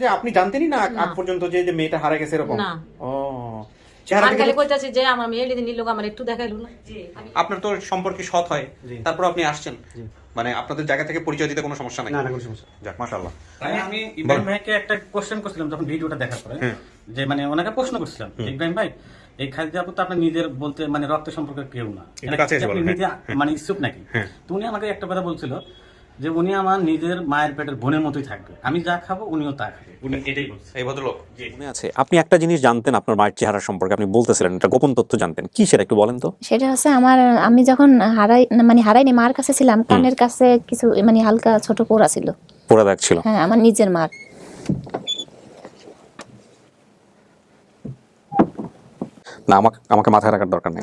যে আপনি জানতেনই না আগ পর্যন্ত যে মেয়েটা হারা গেছে এরকম? না। ও চেহারা আর দেখে খালি কইতাছে যে আমার মেয়ে এদিন নিল আমার একটু দেখাইলো না। আপনার তো সম্পর্কে সৎ হয়, তারপর আপনি আসছেন, মানে আপনাদের জায়গা থেকে পরিচয় দিতে কোনো সমস্যা নাই? না কোনো সমস্যা। যাক মাশাআল্লাহ। আমি ইব্রাহিম ভাইকে একটা কোশ্চেন করছিলাম যখন ভিডিওটা দেখার পরে, যে মানে ওনাকে প্রশ্ন করছিলাম, ইব্রাহিম ভাই এই খাদিজা আপু তো আপনার নিজের বলতে মানে রক্ত সম্পর্কের কেউ না, আপনি নিজে মানে ইচ্ছুক নাকি? তো উনি আমাকে একটা কথা বলছিল যে উনি আমার নিজের মায়ের পেটের বোনের মতোই থাকবে, আমি যা খাবো উনিও তা খাবে, উনি এটাই বলছে। এই ভদ্রলোক মনে আছে আপনি একটা জিনিস জানতেন আপনার মায়ের চেহারা সম্পর্কে, আপনি বলতেছিলেন একটা গোপন তথ্য জানতেন, কি সেটা একটু বলেন তো। সেটা হচ্ছে আমি যখন হারাইনি মার কাছে ছিলাম, কানের কাছে কিছু মানে হালকা ছোট পোড়া ছিল, পোড়া দাগ ছিল। হ্যাঁ, আমার নিজের মার। না আমাকে মাথায় রাখার দরকার নেই।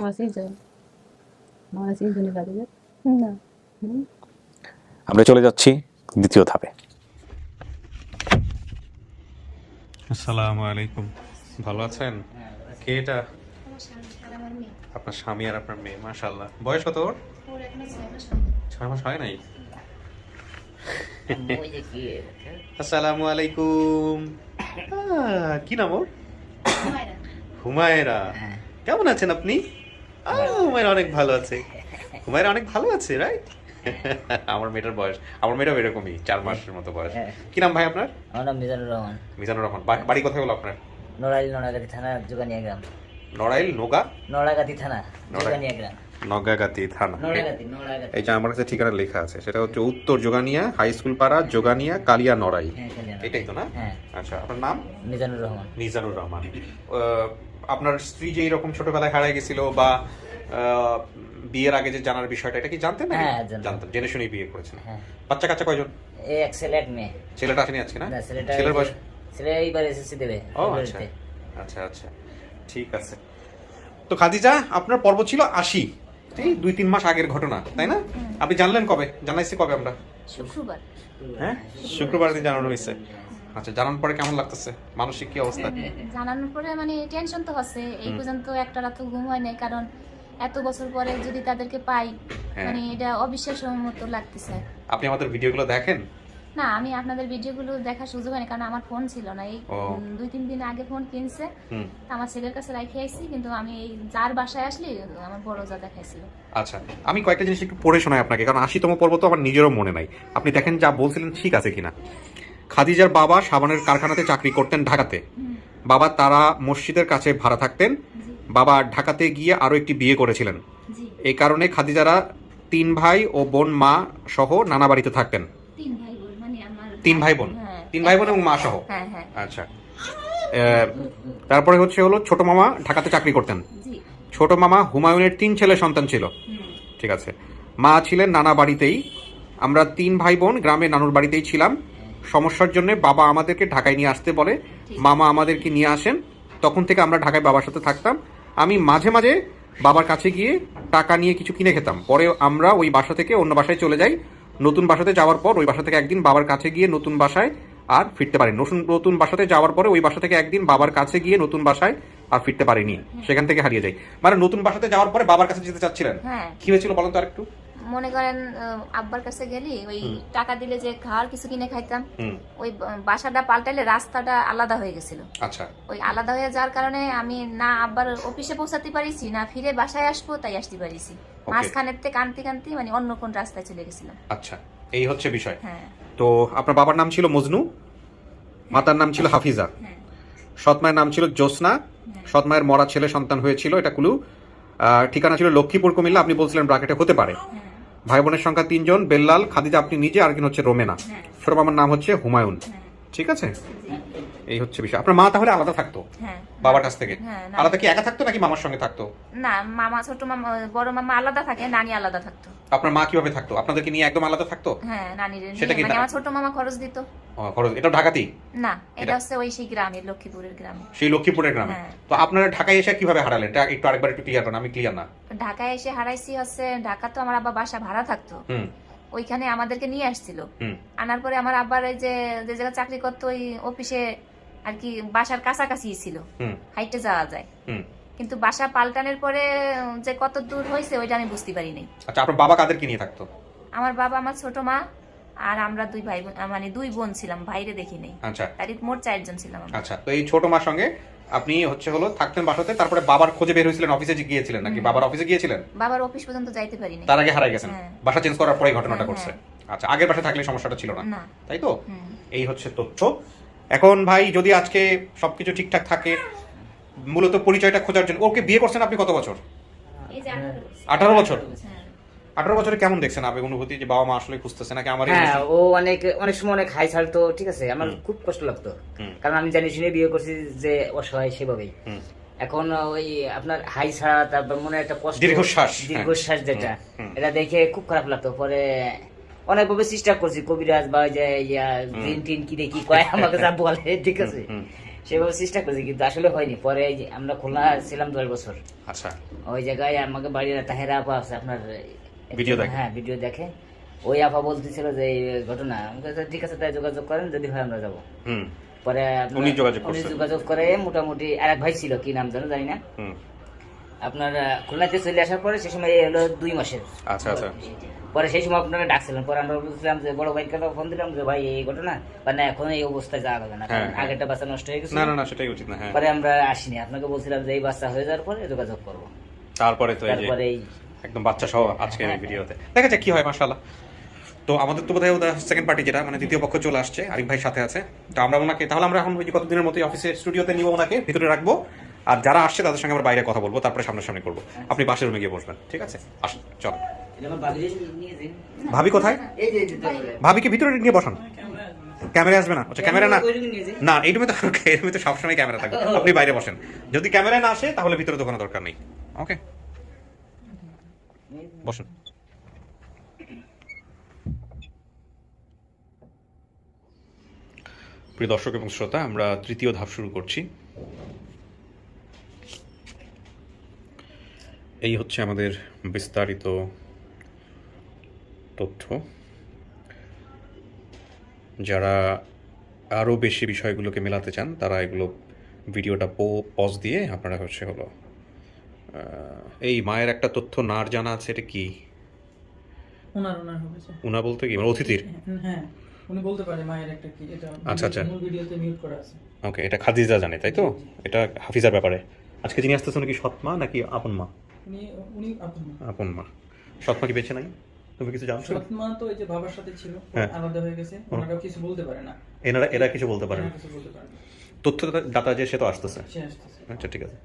না, আমরা চলে যাচ্ছি দ্বিতীয় ধাপে। আসসালামু আলাইকুম, ভালো আছেন? কে এটা? আপনার স্বামী আর আপনার মেয়ে, মাশাআল্লাহ। বয়স কত ওর? 6 মাস হয় নাই। আসসালামু আলাইকুম। কি নাম ওর? হুমায়রা। কেমন আছেন আপনি? হুমায়রা অনেক ভালো আছে, হুমায়রা অনেক ভালো আছে, রাইট? আমার মেয়েটার বয়স, আমার মেয়েটাও এরকমই 4 মাসের মতো বয়স। কি নাম ভাই আপনার? আমার নাম মিজানুর রহমান। মিজানুর রহমান। বাড়ি কোথায় হলো আপনার? নড়াইল নোনাগাতি থানা, জোগানিয়া গ্রাম। নড়াইল নোগা নড়াগাতি থানা, জোগানিয়া গ্রাম। নগাগাতি থানা। নড়াগাতি। এই যে আমার কাছে ঠিকানা লেখা আছে, সেটা হচ্ছে উত্তর জোগানিয়া হাই স্কুল পাড়া, জোগানিয়া, কালিয়া, নড়াইল। হ্যাঁ, কালিয়া। এটাই তো না? হ্যাঁ। আচ্ছা, আপনার নাম? মিজানুর রহমান। মিজানুর রহমান। আপনার স্ত্রী যে এরকম ছোটবেলায় হারিয়ে গেছিল বা বিয়ের আগে যে জানার বিষয়টা, এটা কি জানতেন নাকি? হ্যাঁ, জানতাম। জানতাম, জেনে শুনেই বিয়ে করেছেন। হ্যাঁ। বাচ্চা কাচ্চা কয়জন? এক ছেলে এক মেয়ে। ছেলেটা আসেনি আজকে না? না, ছেলের বয়স? ছেলে এইবার এসএসসি দেবে ও আচ্ছা ফেব্রুয়ারিতে। আচ্ছা আচ্ছা, ঠিক আছে। তো খাদিজা, আপনার পর্ব ছিল 80, এই 2-3 মাস আগের ঘটনা, তাই না? আপনি জানলেন কবে? জানাইছি কবে আমরা? শুক্রবার। হ্যাঁ, শুক্রবার দিন জানানো হয়েছে। আচ্ছা, জানানোর পরে কেমন লাগতেছে? মানসিক কি অবস্থা? জানানোর পরে মানে টেনশন তো হচ্ছে, এই পর্যন্ত একটা রাত ঘুম হয় নাই, কারণ এত বছর পরে যদি তাদেরকে পাই, মানে এটা অবিশ্বাস্যের মতো লাগতেছে। আপনি আমাদের ভিডিওগুলো দেখেন? না, আমি আপনাদের ভিডিওগুলো দেখার সুযোগ হয়নি, কারণ আমার ফোন ছিল না। এই 2-3 দিন আগে ফোন কিনছে, আমার ছেলের কাছে রেখে আইছি, কিন্তু আমি এই যার বাসায় আসলি আমার বড় যা দেখাইছিল। আচ্ছা, আমি কয়েকটা জিনিস একটু পড়ে শোনাই আপনাকে, কারণ 80তম পর্ব তো আমার নিজেরও মনে নাই। আপনি দেখেন যা বলছিলেন ঠিক আছে কিনা। খাদিজার বাবা সাবানের কারখানাতে চাকরি করতেন ঢাকাতে। বাবা তারা মসজিদের কাছে ভাড়া থাকতেন। বাবা ঢাকাতে গিয়ে আরো একটি বিয়ে করেছিলেন। এই কারণে খাদিজারা 3 ভাই ও বোন মা সহ নানা বাড়িতে থাকতেন। 3 ভাই বোন মানে আমার 3 ভাই বোন? হ্যাঁ। 3 ভাই বোন এবং মা সহ? হ্যাঁ হ্যাঁ। আচ্ছা। তারপরে হলো ছোট মামা ঢাকাতে চাকরি করতেন। ছোট মামা হুমায়ুনের 3 ছেলে সন্তান ছিল। ঠিক আছে। মা ছিলেন নানা বাড়িতেই। আমরা 3 ভাই বোন গ্রামে নানুর বাড়িতেই ছিলাম। সমস্যার জন্য বাবা আমাদেরকে ঢাকায় নিয়ে আসতে বলে, মামা আমাদেরকে নিয়ে আসেন। তখন থেকে আমরা ঢাকায় বাবার সাথে থাকতাম। আমি মাঝে মাঝে বাবার কাছে গিয়ে টাকা নিয়ে কিছু কিনে খেতাম। পরে আমরা ওই বাসা থেকে অন্য বাসায় চলে যাই। নতুন বাসাতে যাওয়ার পর ওই বাসা থেকে একদিন বাবার কাছে গিয়ে নতুন বাসায় আর ফিরতে পারিনি। নতুন বাসাতে যাওয়ার পরে ওই বাসা থেকে একদিন বাবার কাছে গিয়ে নতুন বাসায় আর ফিরতে পারিনি, সেখান থেকে হারিয়ে যাই। মানে নতুন বাসাতে যাওয়ার পরে বাবার কাছে যেতে চাচ্ছিলেন? হ্যাঁ। কি হয়েছিল বলেন তো আরেকটু। মনে করেন আব্বার কাছে গেলি, ওই টাকা দিলে যে খাওয়ার কিছু কিনে খাইতাম, ওই বাসাটা পাল্টাইলে রাস্তাটা আলাদা হয়ে গেছিল। আচ্ছা। ওই আলাদা হয়ে যাওয়ার কারণে আমি না আব্বার অফিসে পৌঁছাতে পারিছি, না ফিরে বাসায় আসবো তাই আসতে পারিছি। মাঝখানের থেকে কান্তি কান্তি মানে অন্য কোন রাস্তায় চলে গেছিলাম। আচ্ছা, এই হচ্ছে বিষয়। হ্যাঁ। তো আপনার বাবার নাম ছিল মজনু, মাতার নাম ছিল হাফিজা, সৎমায়ের নাম ছিল জ্যোৎস্না, সৎমায়ের মরা ছেলে সন্তান হয়েছিল, এটা কুলু। ঠিকানা ছিল লক্ষ্মীপুর, কুমিল্লা। আপনি বলছিলেন ব্রাকেটে হতে পারে। ভাই বোনের সংখ্যা 3 জন, বেল্লাল, খাদিজা আপনি নিজে, আর একজন হচ্ছে রোমেনা। ছোট মামার নাম হচ্ছে হুমায়ুন। ঠিক আছে, এই হচ্ছে বিষয়। আপনার মা তাহলে আলাদা থাকতো বাবার কাছ থেকে? আলাদা কি একা থাকতো নাকি মামার সঙ্গে থাকতো? না, মামা ছোট মামা বড় মামা আলাদা থাকে, নানি আলাদা থাকতো। আপনার মা কিভাবে থাকতো? আপনাদেরকে নিয়ে একদম আলাদা থাকতো? হ্যাঁ, নানির সেটা কি মানে আমার ছোট মামা খরচ দিত। খরচ? এটা ঢাকাতেই? না, এটা হচ্ছে ওই সেই গ্রামের, লক্ষ্মীপুরের গ্রামে। সেই লক্ষ্মীপুরের গ্রামে? তো আপনারা ঢাকায় এসে কিভাবে হারালেন? এটা একটু আরেকবার একটু ক্লিয়ার করেন, আমি ক্লিয়ার না। ঢাকায় এসে হারাইছি হচ্ছে, ঢাকা তো আমার আব্বা বাসা ভাড়া থাকতো, ওইখানে আমাদেরকে নিয়ে আসছিল। আনার পরে আমার আব্বার এই যে জায়গায় চাকরি করতো ওই অফিসে আর কি বাসার কাছাকাছি ছিল, হাইটে যাওয়া যায়। কিন্তু বাসা পাল্টানোর পরে যে কত দূর হয়েছে ওইটা আমি বুঝতে পারি নাই। আচ্ছা, আপনার বাবা কাদেরকে নিয়ে থাকতো? আমার বাবা, আমার ছোট মা আর আমরা দুই ভাই মানে দুই বোন ছিলাম, বাইরে দেখি নাই। আচ্ছা তারই মোট 4 জন ছিলাম আমরা। আচ্ছা, তো এই ছোট মার সঙ্গে আপনি হলো থাকতেন বাসাতে, তারপরে বাবার খোঁজে বের হয়েছিলেন, অফিসে গিয়েছিলেন নাকি বাবার অফিসে গিয়েছিলেন? বাবার অফিস পর্যন্ত যাইতে পারিনি। তার আগে হারাই গেছেন, হ্যাঁ। বাসা চেঞ্জ করার পরে ঘটনাটা হ্যাঁ, ঘটছে। হ্যাঁ। আচ্ছা, আগের বাসায় থাকলে সমস্যাটা ছিল না, না। তাই তো? এই হচ্ছে তথ্য। এখন ভাই যদি আজকে সবকিছু ঠিকঠাক থাকে, মূলত পরিচয়টা খোঁজার জন্য ওকে বিয়ে করছেন আপনি কত বছর? এই যে 18 বছর। হ্যাঁ। 18 বছরে কেমন দেখছেন আবেগ অনুভূতি যে বাবা মা আসলে খুঁজতেছে নাকি আমার হ্যাঁ, ও অনেক সময় অনেক হাই ছাড়তো, ঠিক আছে, আমার খুব কষ্ট লাগতো, কারণ আমি জানি শুনে বিয়ে করছি যে অসহায় সেভাবেই। এখন ওই আপনার হাই ছাড়া, তারপর মনে একটা কষ্ট, দীর্ঘশ্বাস যেটা, এটা দেখে খুব খারাপ লাগতো। পরে অনেকভাবে চেষ্টা করছি, কবিরাজ বা যে জিন টিন কি দেখি কয় আমাকে যা বলে, ঠিক আছে, সেভাবে চেষ্টা করছি, কিন্তু আসলে হয়নি। পরে আমরা খুলনা ছিলাম 10 বছর। আচ্ছা, ওই জায়গায় আমাকে বাড়ির তাহেরা আপা আছে আপনার, ভিডিও দেখে? হ্যাঁ, ভিডিও দেখে। ওই আপা বলতেছিল যে এই ঘটনা, আমাকে বলছে, ঠিক আছে তাই যোগাযোগ করেন, যদি হয় আমরা যাবো। পরে উনি যোগাযোগ করে মোটামুটি আরেক ভাই ছিল, কি নাম জানি না, আপনার খুলনাতে চলে আসার পরে সে সময় হলো 2 মাসের। আচ্ছা আচ্ছা। পরে সেই সময় আপনারা ডাকছিলেন, পরে আমরা বলছিলাম যে বড় ভাইকে ফোন দিলাম যে ভাই এই ঘটনা, মানে এখন এই অবস্থায় যাওয়া যাবে না, কারণ আগেরটা বাচ্চা নষ্ট হয়ে গেছে। না সেটাই উচিত না। হ্যাঁ, পরে আমরা আসিনি, আপনাকে বলছিলাম যে এই বাচ্চা হয়ে যাওয়ার পরে যোগাযোগ করবো। তারপরে তো তারপরে একদম বাচ্চা সহ আজকে এই ভিডিওতে দেখা যাক কি হয়। মাশাআল্লাহ। তো আমাদের তো বোধহয় সেকেন্ড পার্টি, যেটা মানে দ্বিতীয় পক্ষ চলে আসছে, আরিফ ভাই সাথে আছে। তো আমরা ওনাকে তাহলে আমরা এখন ওই যে কতদিনের মতো অফিসে স্টুডিওতে নিব, ওনাকে ভিতরে রাখবো, আর যারা আসছে তাদের সঙ্গে আমরা বাইরে কথা বলবো, তারপরে সামনাসামনি করবো। আপনি পাশের রুমে গিয়ে বসবেন, ঠিক আছে? আসুন, চলো। ভাবি কোথায়? ভাবিকে ভিতরে নিয়ে বসান। ক্যামেরা আসবে না? আচ্ছা, ক্যামেরা না এই রুমে তো এই রুমে তো সবসময় ক্যামেরা থাকবে, আপনি বাইরে বসেন। যদি ক্যামেরা না আসে তাহলে ভিতরে তো কোনো দরকার নেই। ওকে, বসুন। প্রিয় দর্শক এবং শ্রোতা, আমরা তৃতীয় ধাপ শুরু করছি। এই হচ্ছে আমাদের বিস্তারিত তথ্য। যারা আরও বেশি বিষয়গুলোকে মেলাতে চান তারা এগুলো ভিডিওটা পজ দিয়ে আপনারা হলো এই মায়ের একটা তথ্য নার জানা আছে, এটা কি? ওনার হবে স্যার। উনা বলতে কি মানে অতিথির? হ্যাঁ, উনি বলতে পারে মায়ের একটা কি, এটা আচ্ছা মূল ভিডিওতে মিউট করা আছে। ওকে, এটা খাদিজা জানে, তাই তো? এটা হাফিজার ব্যাপারে। আজকে যিনি আসতেছেন কি সৎ মা নাকি আপন মা? উনি আপন মা। সৎ মা কি বেঁচে নাই? তুমি কিছু জানছো? সৎ মা তো এই যে বাবার সাথে ছিল, আলাদা হয়ে গেছে, ওনারাও কিছু বলতে পারে না। এরা কিছু বলতে পারে না। কিছু বলতে পারে না। তথ্য দাতা যে সে তো আসতেছে। সে আসতেছে। আচ্ছা, ঠিক আছে।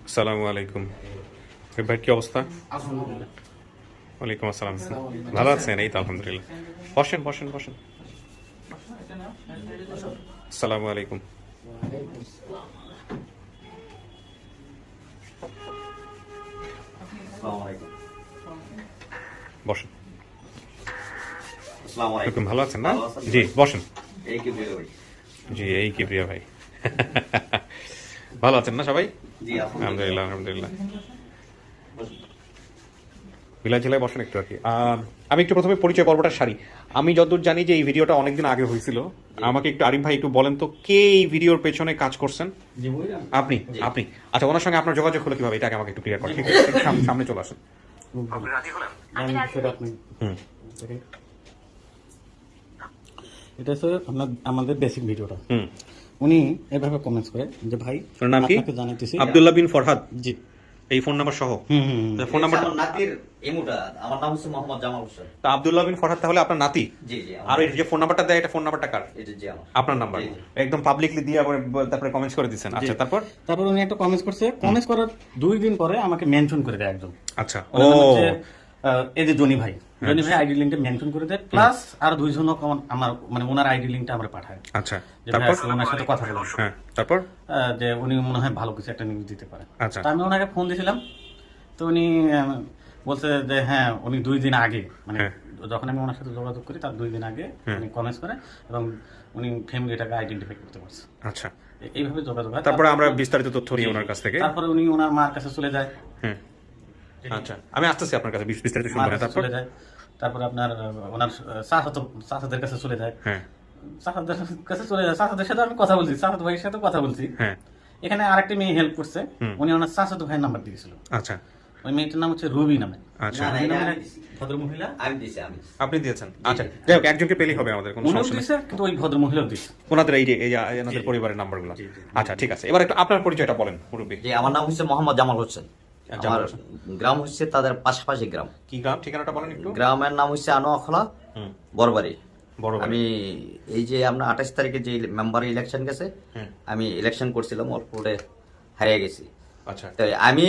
আসসালামু আলাইকুম। ভাই কি অবস্থা? ওয়ালাইকুম আসসালাম। ভালো আছেন? এই তো আলহামদুলিল্লাহ। বসেন বসেন বসেন। আসসালামু আলাইকুম। বসেন। ভালো আছেন না? জি বসেন। জি, এই কিবরিয়া ভাই। ভালো আছেন না সবাই? আলহামদুলিল্লাহ আলহামদুলিল্লাহ। বিলাই জেলায় বসেন একটু আর কি। আমি একটু প্রথমে পরিচয় পর্বটা সারি। আমি যতদূর জানি যে এই ভিডিওটা অনেকদিন আগে হয়েছিল। আমাকে একটু আরিফ ভাই একটু বলেন তো, কে এই ভিডিওর পেছনে কাজ করছেন? আপনি? আপনি? আচ্ছা, ওনার সঙ্গে আপনার যোগাযোগ হলো কিভাবে, এটাকে আমাকে একটু ক্লিয়ার করেন। ঠিক আছে, সামনে চলে আসুন। এটা হচ্ছে আমাদের বেসিক ভিডিওটা। উনি এভাবে কমেন্টস করে যে ভাই, নাম কি? জানাইতেছি আব্দুল্লাহ বিন ফরহাদ। জি, এই ফোন নাম্বার সহ? ফোন নাম্বারটা নাতির এমুটা, আমার নাম হচ্ছে মোহাম্মদ জামাল হোসেন। তা আব্দুল্লাহ বিন ফরহাদ তাহলে আপনার নাতি? জি জি। আর এই যে ফোন নাম্বারটা দেয়, এটা ফোন নাম্বারটা কার? এটা জি আমার। আপনার নাম্বার? একদম পাবলিকলি দিয়ে তারপরে কমেন্টস করে দিয়েছেন। আচ্ছা, তারপর উনি একটা কমেন্টস করছে। কমেন্টস করার 2 দিন পরে আমাকে মেনশন করে দেয় একদম। আচ্ছা, ও এই যে জনি ভাই আইডি লিংকটা মেনশন করে দেয়, প্লাস আর 2 জন আমার মানে ওনার আইডি লিংকটা আমরা পাঠায়। আচ্ছা, যে তারপর ভাই ওনার সাথে কথা বললাম। হ্যাঁ, তারপর যে উনি মনে হয় ভালো কিছু একটা নিউজ দিতে পারে। আচ্ছা, তো আমি ওনাকে ফোন দিয়েছিলাম। তো উনি বলছে যে হ্যাঁ, উনি 2 দিন আগে মানে যখন আমি ওনার সাথে যোগাযোগ করি তার 2 দিন আগে উনি কমেন্টস করে এবং উনি ফ্যামিলিটাকে আইডেন্টিফাই করতে পারছে। আচ্ছা, এইভাবে যোগাযোগ হয়। তারপরে আমরা বিস্তারিত তথ্য নিই ওনার কাছ থেকে। তারপরে উনি ওনার মার কাছে চলে যায়। আচ্ছা, আমি আসতেছি আপনার কাছে বিস্তারিত শুনবো মার না। কাছে তারপর চলে যায়, তারপর আপনার ওনার চাচাদের কাছে চলে যায়, হ্যাঁ চাচাদের কাছে চলে যায়, চাচাদের সাথে আমি কথা বলছি, চাচাতো ভাইয়ের সাথে কথা বলছি। হ্যাঁ এখানে আরেকটা মেয়ে হেল্প করছে, উনি ওনার চাচাতো ভাইয়ের নাম্বার দিয়েছিল। আচ্ছা ওই মেয়েটার নাম হচ্ছে রুবি নামে। আচ্ছা, না, না, এটা আমি দিছি। ভদ্র মহিলা আমি দিছি। আপনি দিয়েছেন। আচ্ছা, যাই হোক, একজনকে পেলেই হবে, আমাদের কোনো উনিও সমস্যা নেই। দিয়েছে, কিন্তু ওই ভদ্র মহিলাও দিয়েছে। ওনাদের এই যে এনাদের পরিবারের নাম্বারগুলো। আচ্ছা, ঠিক আছে, এবার একটু আপনার পরিচয়টা বলেন মুরব্বী। যে আমার নাম হচ্ছে মোহাম্মদ জামাল হোসেন। জামাল আমার হোসেন। গ্রাম হচ্ছে তাদের পাশাপাশি গ্রাম। কি গ্রাম, ঠিকানাটা বলেন একটু। গ্রামের নাম হচ্ছে আনোয়াখলা, বড়বাড়ি। বড় আমি এই যে আমরা 28 তারিখে যে মেম্বার ইলেকশন গেছে, আমি ইলেকশন করছিলাম, অল্প ভোটে হারিয়ে গেছি। আচ্ছা তাই আমি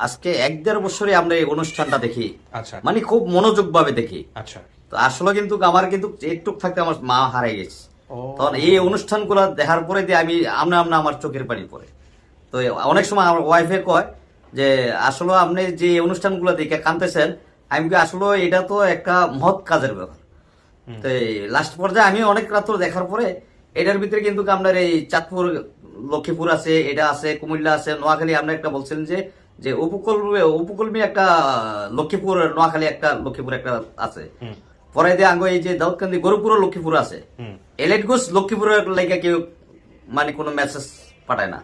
আজকে 1-1.5 বছরে আমরা এই অনুষ্ঠানটা দেখি, আচ্ছা মানে খুব মনোযোগ ভাবে দেখি। আচ্ছা। তো আসলে কিন্তু আমার কিন্তু একটু থাকতে আমার মা হারিয়ে গেছে। ও। তখন এই অনুষ্ঠানগুলো দেখার পরে দিয়ে আমি আমার চোখের পানি পড়ে। তো অনেক সময় আমার ওয়াইফে কয় যে আসলে আপনি যে অনুষ্ঠানগুলো দেখে কাঁদতেছেন, আমি কি আসলে এটা তো একটা মহৎ কাজের ব্যাপার। তো লাস্ট পর্যায়ে আমি অনেক রাত্র দেখার পরে এটার ভিতরে কিন্তু আপনার এই চাঁদপুর, লক্ষ্মীপুর আছে, এটা আছে, কুমিল্লা আছে, নোয়াখালী। আমরা একটা বলছিলেন যে উপকূলমী একটা লক্ষ্মীপুর, নোয়াখালী একটা লক্ষ্মীপুর একটা আছে। পরে দিয়ে আঙ্গ এই যে দাউদকান্দি, গরুপুরও লক্ষ্মীপুর আছে। এলেটগুস লক্ষ্মীপুরের লাইকা কেউ মানে কোনো মেসেজ পাঠায় না।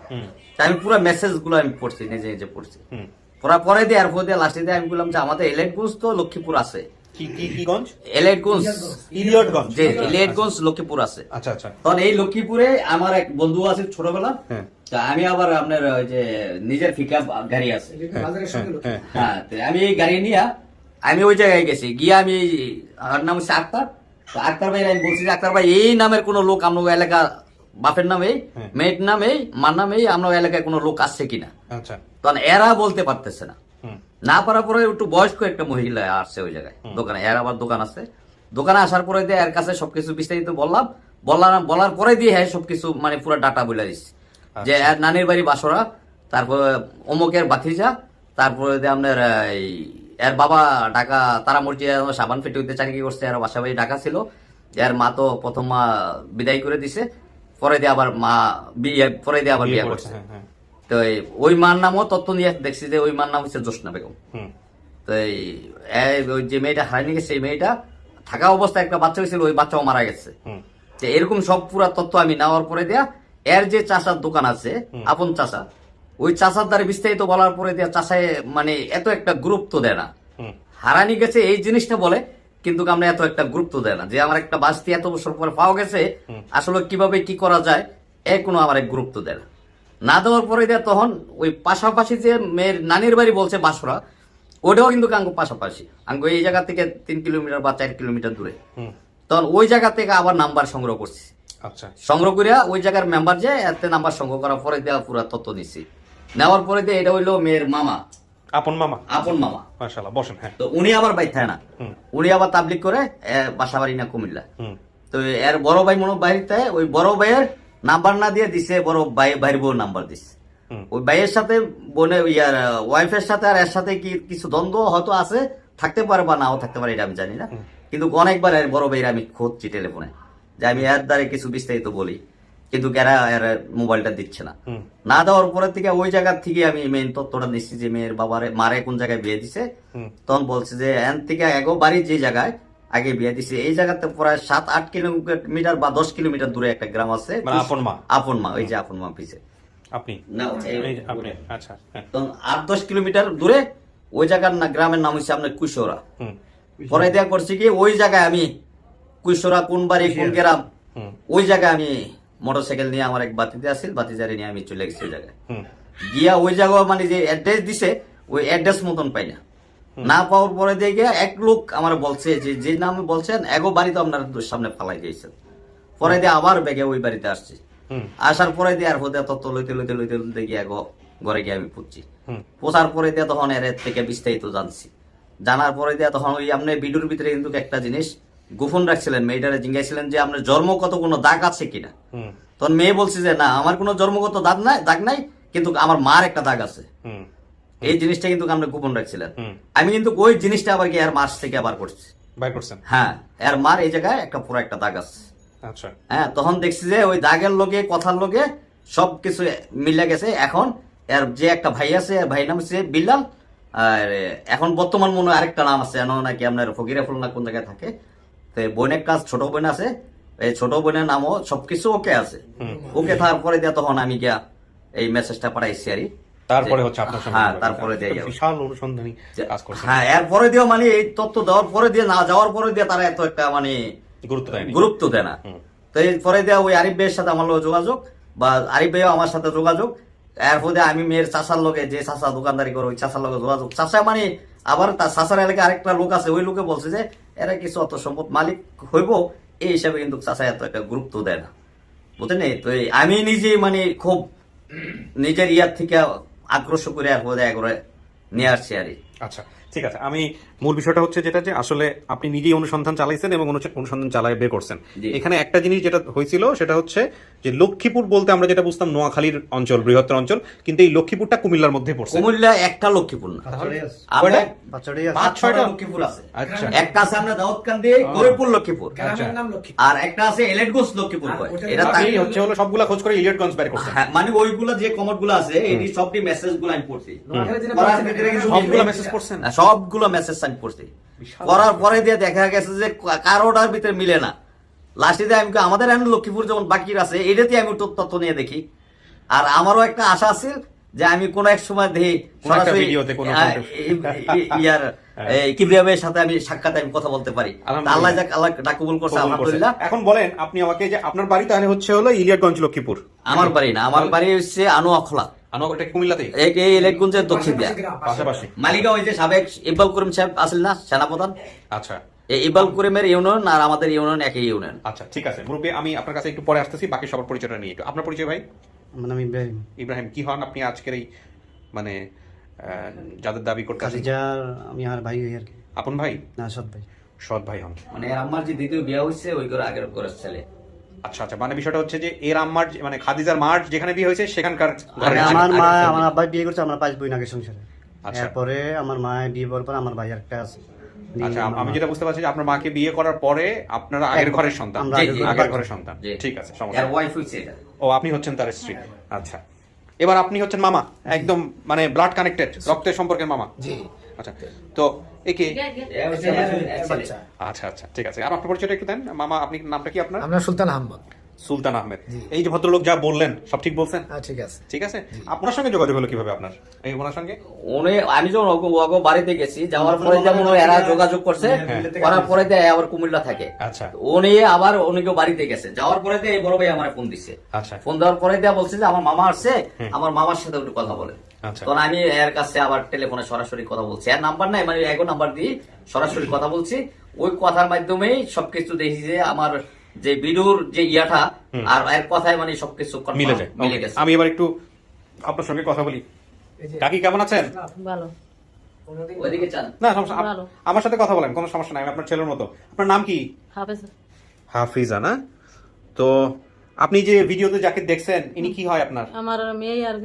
তাই আমি পুরো মেসেজ গুলো আমি পড়ছি, নিজে নিজে পড়ছি। পরে দিয়ে আর দিয়ে লাস্টে দিয়ে আমি বললাম যে আমাদের এলেটগুস তো লক্ষ্মীপুর আছে। কি গঞ্জ? এলেটগঞ্জ, ইলিয়টগঞ্জ। যে এলেটগঞ্জ লক্ষ্মীপুর আছে। আচ্ছা আচ্ছা। তখন এই লক্ষ্মীপুরে আমার এক বন্ধু আছে ছোটবেলা। তা আমি আবার আপনার ওই যে নিজের পিকআপ গাড়ি আছে, হ্যাঁ, তো আমি এই গাড়ি নিয়ে আমি ওই জায়গায় গেছি। গিয়ে আমি, আমার নাম হচ্ছে আক্তার। তো আক্তার ভাই আমি বলছি যে আক্তার ভাই এই নামের কোন লোক আমরা এলাকা, বাপের নামে, মেয়ের নামে, মার নামে আমরা এলাকায় কোনো লোক আসছে কিনা। আচ্ছা। তখন এরা বলতে পারতেছে না। না পারার পরে একটু বয়স্ক একটা মহিলা আসছে ওই জায়গায় দোকানে, এর আবার দোকান আছে। দোকানে আসার পরে দিয়ে এর কাছে সবকিছু বিস্তারিত বলার পরে দিয়ে হ্যাঁ সবকিছু মানে পুরো ডাটা বলে দিচ্ছে যে এর নানির বাড়ি বাসরা, তারপর অমুকের বাতিজা, তারপরে দিয়ে আপনার এর বাবা ঢাকা তারা মসজিদে সাবান ফেটে চাকরি করছে, এর বাসা বাড়ি ঢাকা ছিল। এর মা তো প্রথম মা বিদায় করে দিছে, পরে দিয়ে আবার মা বিয়ে করছে। তো ওই মার নামও তথ্য নিয়ে দেখছি যে ওই মার নাম হচ্ছে জোসনা বেগম। তো ওই যে মেয়েটা হারিয়ে গেছে, এই মেয়েটা থাকা অবস্থায় একটা বাচ্চা হয়েছিল, ওই বাচ্চাও মারা গেছে। তো এরকম সব পুরা তথ্য আমি নেওয়ার পরে দেয়া এর যে চাষার দোকান আছে, আপন চাষা, ওই চাষার দ্বারা বিস্তারিত বলার পরে দেয়া চাষায় মানে এত একটা গুরুত্ব দেয় না। হারানি গেছে এই জিনিসটা বলে, কিন্তু আমরা এত একটা গুরুত্ব দেয় না যে আমার একটা বাস্তি এত বছর পরে পাওয়া গেছে, আসলে কিভাবে কি করা যায় এ কোনো আমার এক গুরুত্ব দেয় না। না দেওয়ার পরে দেয়া তখন ওই পাশাপাশি যে মেয়ের নানির বাড়ি বলছে বাসরা, ওটাও কিন্তু আঙ্গু পাশাপাশি, আঙ্গু এই জায়গা থেকে 3 কিলোমিটার বা 4 কিলোমিটার দূরে। তখন ওই জায়গা থেকে আবার নাম্বার সংগ্রহ করছি। আচ্ছা। সংগ্রহ করিয়া ওই জায়গার মেম্বার যে এতে নাম্বার সংগ্রহ করার পরে দেওয়া পুরা তথ্য নিচ্ছি। নেওয়ার পরে দিয়ে এটা হইলো মেয়ের মামা, আপন মামা। আপন মামা। মাশাআল্লাহ, বসেন। হ্যাঁ। তো উনি আবার বাইর থাকে না, উনি আবার তাবলিগ করে বাসা বাড়ি না কুমিল্লা। তো এর বড় ভাই মনে বাড়িতে, ওই বড় ভাইয়ের নাম্বার না দিয়ে দিছে বড় ভাইয়ের বউ নাম্বার দিছে। ওই ভাইয়ের সাথে বোনে ইয়ার ওয়াইফের সাথে আর এর সাথে কি কিছু দ্বন্দ্ব হয়তো আছে, থাকতে পারে বা নাও থাকতে পারে, এটা আমি জানি না। কিন্তু অনেকবার এর বড় ভাইয়ের আমি খুঁজছি টেলিফোনে যে আমি এর দ্বারা কিছু বিস্তারিত বলি, কিন্তু এরা এর মোবাইলটা দিচ্ছে না। না দেওয়ার পরের থেকে ওই জায়গার থেকে আমি মেইন তথ্যটা নিচ্ছি যে মেয়ের মারে কোন জায়গায় বিয়ে দিছে। তখন বলছে যে এন থেকে এগো বাড়ির যে জায়গায় আগে বিয়ে দিছে, এই জায়গাতে প্রায় 7-8 কিলোমিটার বা 10 কিলোমিটার দূরে একটা গ্রাম আছে, আপন মা, ওই যে আপন মা পিছে আপনি না, আচ্ছা। তখন 8-10 কিলোমিটার দূরে ওই জায়গার গ্রামের নাম হচ্ছে আপনার কুশোরা। পরে দেয়া করছি কি ওই জায়গায় আমি কুশোরা কোন বাড়ি কোন গ্রাম, ওই জায়গায় আমি মোটরসাইকেল নিয়ে আমার এক বাতিতে আসিল, বাতিজারি নিয়ে আমি চলে গেছি ওই জায়গায়। গিয়া ওই জায়গায় মানে যে অ্যাড্রেস দিছে ওই অ্যাড্রেস মতন পাই না। না পাওয়ার পরে দিয়ে গিয়ে এক লোক আমার বলছে যে নামে বলছেন এগো বাড়ি তো আপনার সামনে ফালাই দিয়েছেন। পরে দিয়ে আবার বেগে ওই বাড়িতে আসছি। আসার পরে দিয়ে আর হতে তত্ত্ব লইতে গিয়ে ঘরে গিয়ে আমি পুষছি। পোষার পরে দিয়ে তখন এর থেকে বিস্তারিত জানছি। জানার পরে দিয়ে তখন ওই আপনি ভিডিওর ভিতরে কিন্তু একটা জিনিস গোপন রাখছিলেন, মেয়েটারে জিজ্ঞাসিলেন যে আপনার জন্মগত কোনো দাগ আছে কিনা। তখন মেয়ে বলছে যে না, আমার কোনো জন্মগত দাগ নাই, কিন্তু আমার মার একটা দাগ আছে। এই জিনিসটা কিন্তু আমরা গোপন রাখছিলেন। আমি কিন্তু ওই জিনিসটা আবার কি এর মাস থেকে আবার করছি, হ্যাঁ, এর মার এই জায়গায় একটা পুরো একটা দাগ আছে। আচ্ছা। হ্যাঁ, তখন দেখছি যে ওই দাগের লোকে কথার লোকে সবকিছু মিলে গেছে। এখন এর যে একটা ভাই আছে, এর ভাই নাম হচ্ছে বিল্লাল, আর এখন বর্তমান মনে হয় আরেকটা নাম আছে জানো নাকি আপনার ফকিরাফুল না কোন জায়গায় থাকে। তো বোনের কাজ ছোট বোন আছে, এই ছোট বোনের নামও সবকিছু ওকে আছে। ওকে তারপরে দিয়ে তখন আমি গিয়া এই মেসেজটা পাঠাইছি আর তারপরে হচ্ছে আপনার সঙ্গে হ্যাঁ, যোগাযোগ। তারপরে দিয়ে যাবে। বিশাল অনুসন্ধানী কাজ করছে, হ্যাঁ, এরপরে দিয়েও মানে এই তথ্য দেওয়ার পরে দিয়ে না যাওয়ার পরে দিয়ে তারা এত একটা মানে গুরুত্ব দেয়নি। গুরুত্ব দেয় না। তো এরপরে দেওয়া ওই আরিফ ভাইয়ের সাথে আমার লগে যোগাযোগ, বা আরিফ ভাইও আমার সাথে যোগাযোগ, এরপরে আমি মেয়ের চাষার লগে, যে চাষা দোকানদারি করে ওই চাষার লগে যোগাযোগ। চাষা মানে আবার তার চাষার এলাকায় আরেকটা লোক আছে, ওই লোকে বলছে যে এরা কিছু অত সম্পদ মালিক হইব, এই হিসাবে কিন্তু চাষা এত একটা গুরুত্ব দেয় না, বুঝলেন। তো আমি নিজেই মানে খুব নিজের ইয়ার থেকে আক্রোশ করে এরপরে একবারে নিয়ে আসছি আর আচ্ছা ঠিক আছে, আমি মূল বিষয়টা হচ্ছে যেটা যে আসলে আপনি নিজেই অনুসন্ধান চালাইছেন এবং অনুসন্ধান চালায় বের করছেন। জি। এখানে একটা জিনিস যেটা হয়েছিল সেটা হচ্ছে যে লক্ষ্মীপুর বলতে আমরা যেটা বুঝতাম নোয়াখালীর অঞ্চল, বৃহত্তর অঞ্চল, কিন্তু এই লক্ষ্মীপুরটা কুমিল্লার মধ্যে পড়ছে। কুমিল্লা একটা লক্ষ্মীপুর না, আমরা পাঁচ ছয়টা লক্ষ্মীপুর আছে। আচ্ছা একটা আছে আমরা দাউদকান্দি গরিপুর লক্ষ্মীপুর, গ্রামের নাম লক্ষ্মী। আর একটা আছে এলেটগঞ্জ লক্ষ্মীপুর কয়। এটা আপনি হচ্ছে হলো সবগুলা খোঁজ করে ইলিয়টগঞ্জ বের করছেন। হ্যাঁ, মানে ওইগুলা যে কমেন্ট গুলো আছে এই সবটি মেসেজ গুলো আমি পড়ছি, সবগুলা মেসেজ করছেন? সবগুলো মেসেজ আমি পড়ছি। করার পরে দিয়ে দেখা গেছে যে কারোটার ভিতরে মিলে না। লাস্টে দিয়ে আমি আমাদের এখন লক্ষ্মীপুর যেমন বাকি আছে এটাতে আমি তথ্য নিয়ে দেখি। আর আমারও একটা আশা আছে যে আমি কোন এক সময় দেখি কোনো একটা ভিডিওতে কোনো ইয়ার কিবরিয়া ভাইয়ের সাথে আমি সাক্ষাৎ আমি কথা বলতে পারি। আল্লাহ যাক, আল্লাহ ডাক কবুল করছে, আলহামদুলিল্লাহ। এখন বলেন আপনি আমাকে যে আপনার বাড়ি তাহলে হচ্ছে হলো ইলিয়টগঞ্জ লক্ষ্মীপুর? আমার বাড়ি না, আমার বাড়ি হচ্ছে আনোয়াখোলা, এটা কুমিল্লাতেই এই এলেটগঞ্জের দক্ষিণ দিয়া পাশাপাশি। মালিগাঁও। ওই যে সাবেক ইকবাল করিম সাহেব আসেন না সেনাপ্রধান, আচ্ছা এই ইকবাল করিমের ইউনিয়ন আর আমাদের ইউনিয়ন একই ইউনিয়ন। আচ্ছা ঠিক আছে মুরব্বী, আমি আপনার কাছে একটু পরে আসতেছি, বাকি সবার পরিচয়টা নিয়ে একটু। আপনার পরিচয় ভাই? আমার নাম ইব্রাহিম। ইব্রাহিম, কি হন আপনি আজকের এই মানে যাদের দাবি করতে আসেন? খাদিজার আমি আর ভাই হই আর কি। আপন ভাই না, সৎ ভাই। সৎ ভাই হন। মানে আমার যে দ্বিতীয় বিয়ে হয়েছে ওই করে আগের করে ছেলে। আচ্ছা আচ্ছা, মানে বিষয়টা হচ্ছে যে এর আম্মার মানে খাদিজার মার যেখানে বিয়ে হয়েছে সেখানকার ঘরে আমার মা আগে আমার আব্বাই বিয়ে করছে আমার 5 বোন আগে সংসারে। আচ্ছা। এরপরে আমার মা বিয়ে করার পর আমার ভাই একটা আছে। আচ্ছা, আমি যেটা বুঝতে পারছি যে আপনার মাকে বিয়ে করার পরে আপনারা আগের ঘরের সন্তান। আমরা জি, জি, আগের ঘরের সন্তান, জি। ঠিক আছে, এর সমস্যা নেই। ওয়াইফ হয়েছে এটা। ও আপনি হচ্ছেন তার স্ত্রী। আচ্ছা, এবার আপনি হচ্ছেন মামা, একদম মানে ব্লাড কানেক্টেড, রক্তের সম্পর্কের মামা। জি। আচ্ছা, তো একে এ হচ্ছে আমার ছেলে। আচ্ছা আচ্ছা ঠিক আছে। আর আপনার পরিচয়টা একটু দেন মামা, আপনি নামটা কি আপনার? আমরা সুলতান আহমদ। সুলতান আহমেদ। এই যে ভদ্রলোক যা বললেন সব ঠিক বলছেন? ঠিক আছে। ঠিক আছে, আপনার সঙ্গে যোগাযোগ হলো কিভাবে আপনার এই ওনার সঙ্গে? আমি যখন ওগো বাড়িতে গেছি, যাওয়ার পরে যেমন এরা যোগাযোগ করছে, করার পরে দেয় আবার কুমিল্লা থাকে। আচ্ছা, উনি আবার উনিকে বাড়িতে গেছে, যাওয়ার পরে দিয়ে এই বড় ভাই আমার ফোন দিচ্ছে। আচ্ছা ফোন দেওয়ার পরে দেয়া বলছে যে আমার মামা আসছে, আমার মামার সাথে একটু কথা বলে। আচ্ছা। তখন আমি এর কাছে আবার টেলিফোনে সরাসরি কথা বলছি, এর নাম্বার নাই, মানে এক নাম্বার দিয়ে সরাসরি কথা বলছি। ওই কথার মাধ্যমেই সবকিছু দেখি যে আমার যে বিডুর যে ইয়াটা আর এর কথায় মানে সবকিছু মিলে যায়। মিলে গেছে। আমি এবার একটু আপনার সঙ্গে কথা বলি। কাকি কেমন আছেন? ভালো। ওইদিকে চান? না সমস্যা, ভালো। আমার সাথে কথা বলেন, কোনো সমস্যা নাই, আমি আপনার ছেলের মতো। আপনার নাম কি? হাফেজ। হাফিজা না? তো আপনি যে ভিডিওতে যাকে দেখছেন ইনি কি হয় আপনার? আমার মেয়ে আর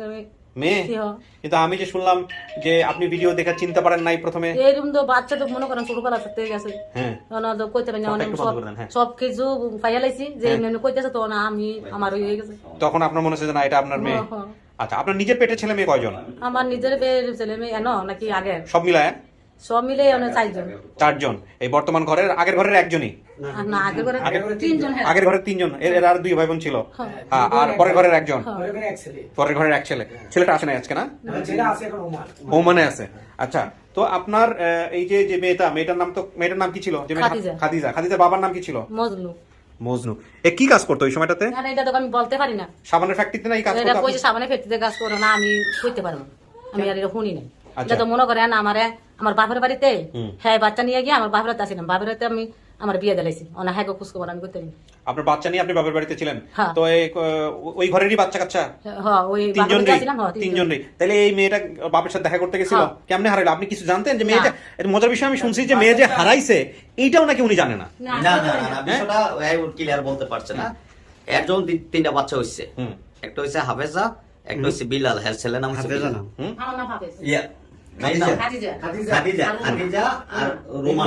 মেয়ে? কি হয়? কিন্তু আমি যে শুনলাম যে আপনি ভিডিও দেখে চিনতে পারেন নাই প্রথমে। এরকম তো বাচ্চা তো মনে করেন ছোটবেলা থাকতে গেছে, হ্যাঁ, কইতে পারি না, কথা অনেক একটু বন্ধ করে দেন, হ্যাঁ। সব কিছু পাইয়া লাইছি যে এমনি কইতেছে, তো না আমি আমার হয়ে গেছে। তখন আপনার মনে হচ্ছে যে না এটা আপনার মেয়ে। হ্যাঁ। আচ্ছা, আপনার নিজের পেটে ছেলে মেয়ে কয়জন? আমার নিজের ছেলে মেয়ে এনো নাকি আগের সব মিলায় সব মিলে অনেক 4 জন। 4 জন। এই বর্তমান ঘরের আগের ঘরের একজনই? আর না আগের ঘরে 3 জন। আগের ঘরের 3 জন, এর আর 2 ভাই বোন ছিল। হ্যাঁ, আর পরের ঘরের একজন। পরের ঘরের এক ছেলে। ছেলেটা আসে না আজকে না? ওমানে আছে। আচ্ছা, তো আপনার এই যে যে মেয়েটার নাম কি ছিল? যে খাদিজা। খাদিজার বাবার নাম কি ছিল? মজনু। মজনু। এ কি কাজ করতো ওই সময়টাতে? না এটা তো আমি বলতে পারি না। সাবানের ফ্যাক্টরিতে না এই কাজ এটা করতো? কইছে সাবানের ফ্যাক্টরিতে কাজ করে না, আমি কইতে পারবো না, আমি আর এটা শুনি নাই। আচ্ছা। এটা তো মনে করেন আমার বাপের বাড়িতে হ্যাঁ বাচ্চা নিয়ে গিয়ে আমার বাপের বাড়িতে আসিলাম, বাপের বাড়িতে আমি আমার বিয়ে দিলাইছি, অনা হ্যাঁ খোঁজ খবর আমি করতে পারি না। আপনার বাচ্চা নিয়ে আপনি বাপের বাড়িতে ছিলেন? হ্যাঁ। তো ওই ঘরেরই বাচ্চা কাচ্চা? হ্যাঁ, ওই বাপের বাড়িতে আসিলাম। হ্যাঁ, 3 জনই। তাহলে এই মেয়েটা বাপের সাথে দেখা করতে গেছিল, কেমনে হারাইলো? আপনি কিছু জানতেন যে মেয়ে যে, এটা মজার বিষয়, আমি শুনছি যে মেয়ে যে হারাইছে এইটাও নাকি উনি জানে না? না না না, বিষয়টা ক্লিয়ার বলতে পারছে না। একজন 3টা বাচ্চা হইছে, একটা হইছে হাফেজা, একটা হইছে বিলাল, হ্যাঁ ছেলে নাম হচ্ছে হাফেজা বিলাল। নাম। আমার নাম হাফেজ। ইয়া খাদিজা আর রোমা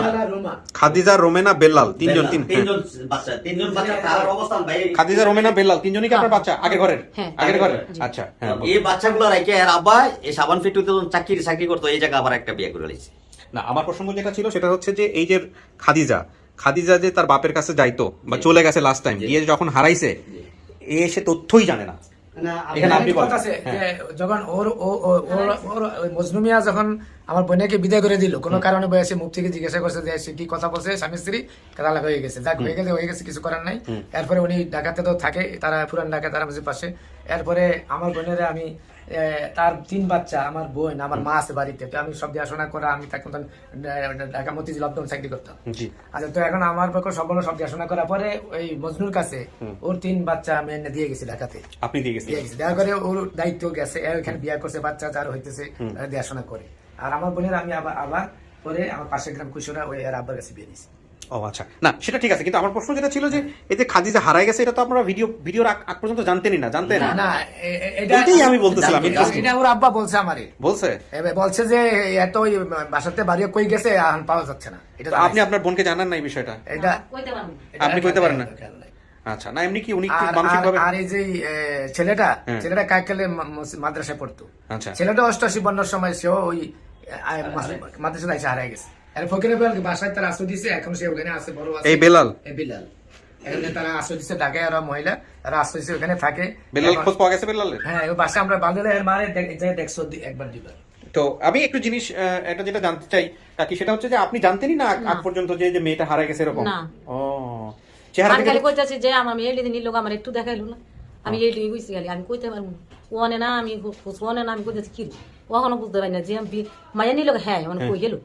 খাদিজা, রোমেনা, বেল্লাল, তিনজন তিনজন বাচ্চা তার অবস্থান ভাই খাদিজা, রোমেনা, বেল্লাল তিনজনই কি আপনার বাচ্চা আগের ঘরের? হ্যাঁ। আগের ঘরের। জি। আচ্ছা, হ্যাঁ। এই বাচ্চাগুলো রেখে এর আব্বা এই সাবান ফ্যাক্টরিতে চাকরি করতো, এই জায়গা আবার একটা বিয়ে করে নিয়েছে। না, আমার প্রসঙ্গ যেটা ছিল সেটা হচ্ছে যে এই যে খাদিজা যে তার বাপের কাছে যাইতো বা চলে গেছে লাস্ট টাইম, গিয়ে যখন হারাইছে সে তথ্যই জানে না। এখানে আপনি বলেন। আছে যে যখন ওর ওই মজনু মিয়া যখন আমার বোনকে বিদায় করে দিল কোনো কারণে বয়সে মুখ থেকে জিজ্ঞাসা করছে যে সে কি কথা বলছে, স্বামী স্ত্রী তালাক হয়ে গেছে, যাক হয়ে গেছে কিছু করার নাই। এরপরে উনি ঢাকাতে তো থাকে, তারা পুরান ঢাকা তারা মাঝে পাশে। এরপরে আমার বোনের আমি তার 3 বাচ্চা, আমার বোন, আমার মা আছে বাড়িতে, তো আমি সব দেখাশোনা করা, আমি তখন ঢাকা মতিঝিল লকডাউন চাকরি করতাম। আচ্ছা, তো এখন আমার পক্ষে সব দেখাশোনা করার পরে ওই মজনুর কাছে ওর 3 বাচ্চা আমি এনে দিয়ে গেছি ঢাকাতে। আপনি দিয়ে গেছেন? দেওয়া করে ওর দায়িত্ব গেছে, এখানে বিয়ে করছে, বাচ্চা যার হইতেছে দেখাশোনা করে। আর আমার বোনের আমি আবার পরে আমার পাশের গ্রাম কুশোরা ওই আর আব্বার কাছে বিয়ে দিয়েছি। ও আচ্ছা, না সেটা ঠিক আছে, কিন্তু আমার প্রশ্ন যেটা ছিল যে এই যে খাদিজা হারাই গেছে, এটা তো আপনারা ভিডিওর আগ পর্যন্ত জানতেনই না, জানতেন না, এটাই আমি বলতেছিলাম। এটা ওর আব্বা বলছে আমারে, বলছে যে এত ওই বাসাতে বাড়ি কই গেছে এখন পাওয়া যাচ্ছে না। এটা আপনি আপনার বোনকে জানান না এই বিষয়টা? এটা আপনি কইতে পারেন না? আচ্ছা, না এমনি কি উনি কি মানসিক ভাবে? আর এই যে ছেলেটা কাইকালে মাদ্রাসায় পড়তো। আচ্ছা, ছেলেটা 88-92 সময় সেও ওই মাদ্রাসায় এসে হারাই গেছে। আর ফকিরের বাসায় তারা আশ্রয় দিছে, এখন সে ওখানে আছে, বড় আছে, এই বেলাল। এখানে তারা আশ্রয় দিচ্ছে, ঢাকায় ওরা মহিলা, তারা আশ্রয় দিচ্ছে, ওখানে থাকে। বেলাল খোঁজ পাওয়া গেছে বেলালের? হ্যাঁ, ওই বাসায় আমরা বাঁধলে মারে দেখছো একবার দুইবার। তো আমি একটু জিনিস এটা যেটা জানতে চাই কাকি, সেটা হচ্ছে যে আপনি জানতেনই না আগ পর্যন্ত যে মেয়েটা হারাই গেছে এরকম? না। ও, চেহারা আমি খালি কইতাছি যে আমার মেয়ে দিন লোক আমার একটু দেখাইলো না, আমি এই দিকে কইছি খালি, আমি কইতে পারবো না ওনে না, আমি ওনে না, আমি কইতেছি কি ওখানে বুঝতে পারি না যে আমি মায়া নিল। হ্যাঁ, মানে কই গেল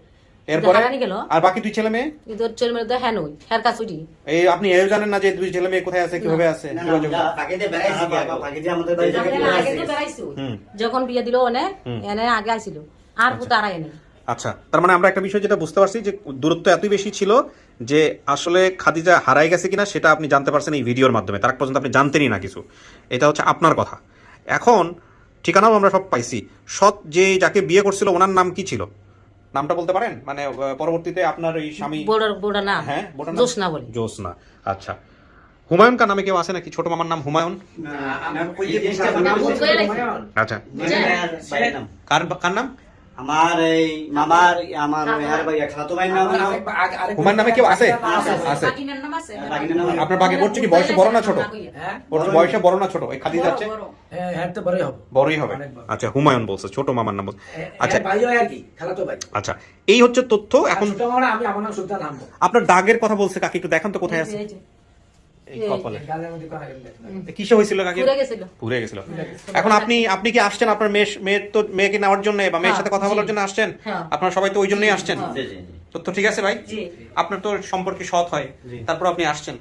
এরপরে আর বাকি 2 ছেলে মেয়ে? তোর ছেলে মেয়ে তো হ্যাঁ নই, হ্যাঁ কাছুটি। এই আপনি এও জানেন না যে 2 ছেলে মেয়ে কোথায় আছে, কিভাবে আছে? যখন বিয়ে দিল এনে আগে আসিল, আর তারা এনে। আচ্ছা, তার মানে আমরা একটা বিষয় যেটা বুঝতে পারছি যে দূরত্ব এতই বেশি ছিল যে আসলে খাদিজা হারাই গেছে কিনা সেটা আপনি জানতে পারছেন এই ভিডিওর মাধ্যমে, তার আগ পর্যন্ত আপনি জানতেনই না কিছু। এটা হচ্ছে আপনার কথা। এখন ঠিকানাও আমরা সব পাইছি। যাকে বিয়ে করছিল ওনার নাম কি ছিল? নামটা বলতে পারেন? মানে পরবর্তীতে আপনার ওই স্বামী বড় না, হ্যাঁ জোসনা বলে। জোসনা। আচ্ছা, হুমায়ুন কার নামে কেউ আছে নাকি? ছোট মামার নাম হুমায়ুন? আচ্ছা, কার নাম? আমার এই মামার আমার খালাতো ভাইয়ের নাম হুমায়ুন নামে কেউ আছে? আছে। আপনার বাকি পড়ছে কি বয়সে বড় না ছোট? বয়সে বড় না ছোট? ওই খাদিজা আছে, বড়ই হবে। আচ্ছা, হুমায়ুন বলছে, ছোট মামার নাম বলছে। আচ্ছা, আচ্ছা, এই হচ্ছে তথ্য। এখন আপনার দাগের কথা বলছে কাকি, একটু দেখান তো কোথায় আছে? কিসে হয়েছিল কাকি? পুড়ে গেছিল। এখন আপনি কি আসছেন আপনার মেয়েকে নেওয়ার জন্য বা মেয়ের সাথে কথা বলার জন্য আসছেন? আপনারা সবাই তো ওই জন্যই আসছেন। তথ্য ঠিক আছে ভাই? আপনার তো সম্পর্কে সৎ হয়, তারপর আপনি আসছেন,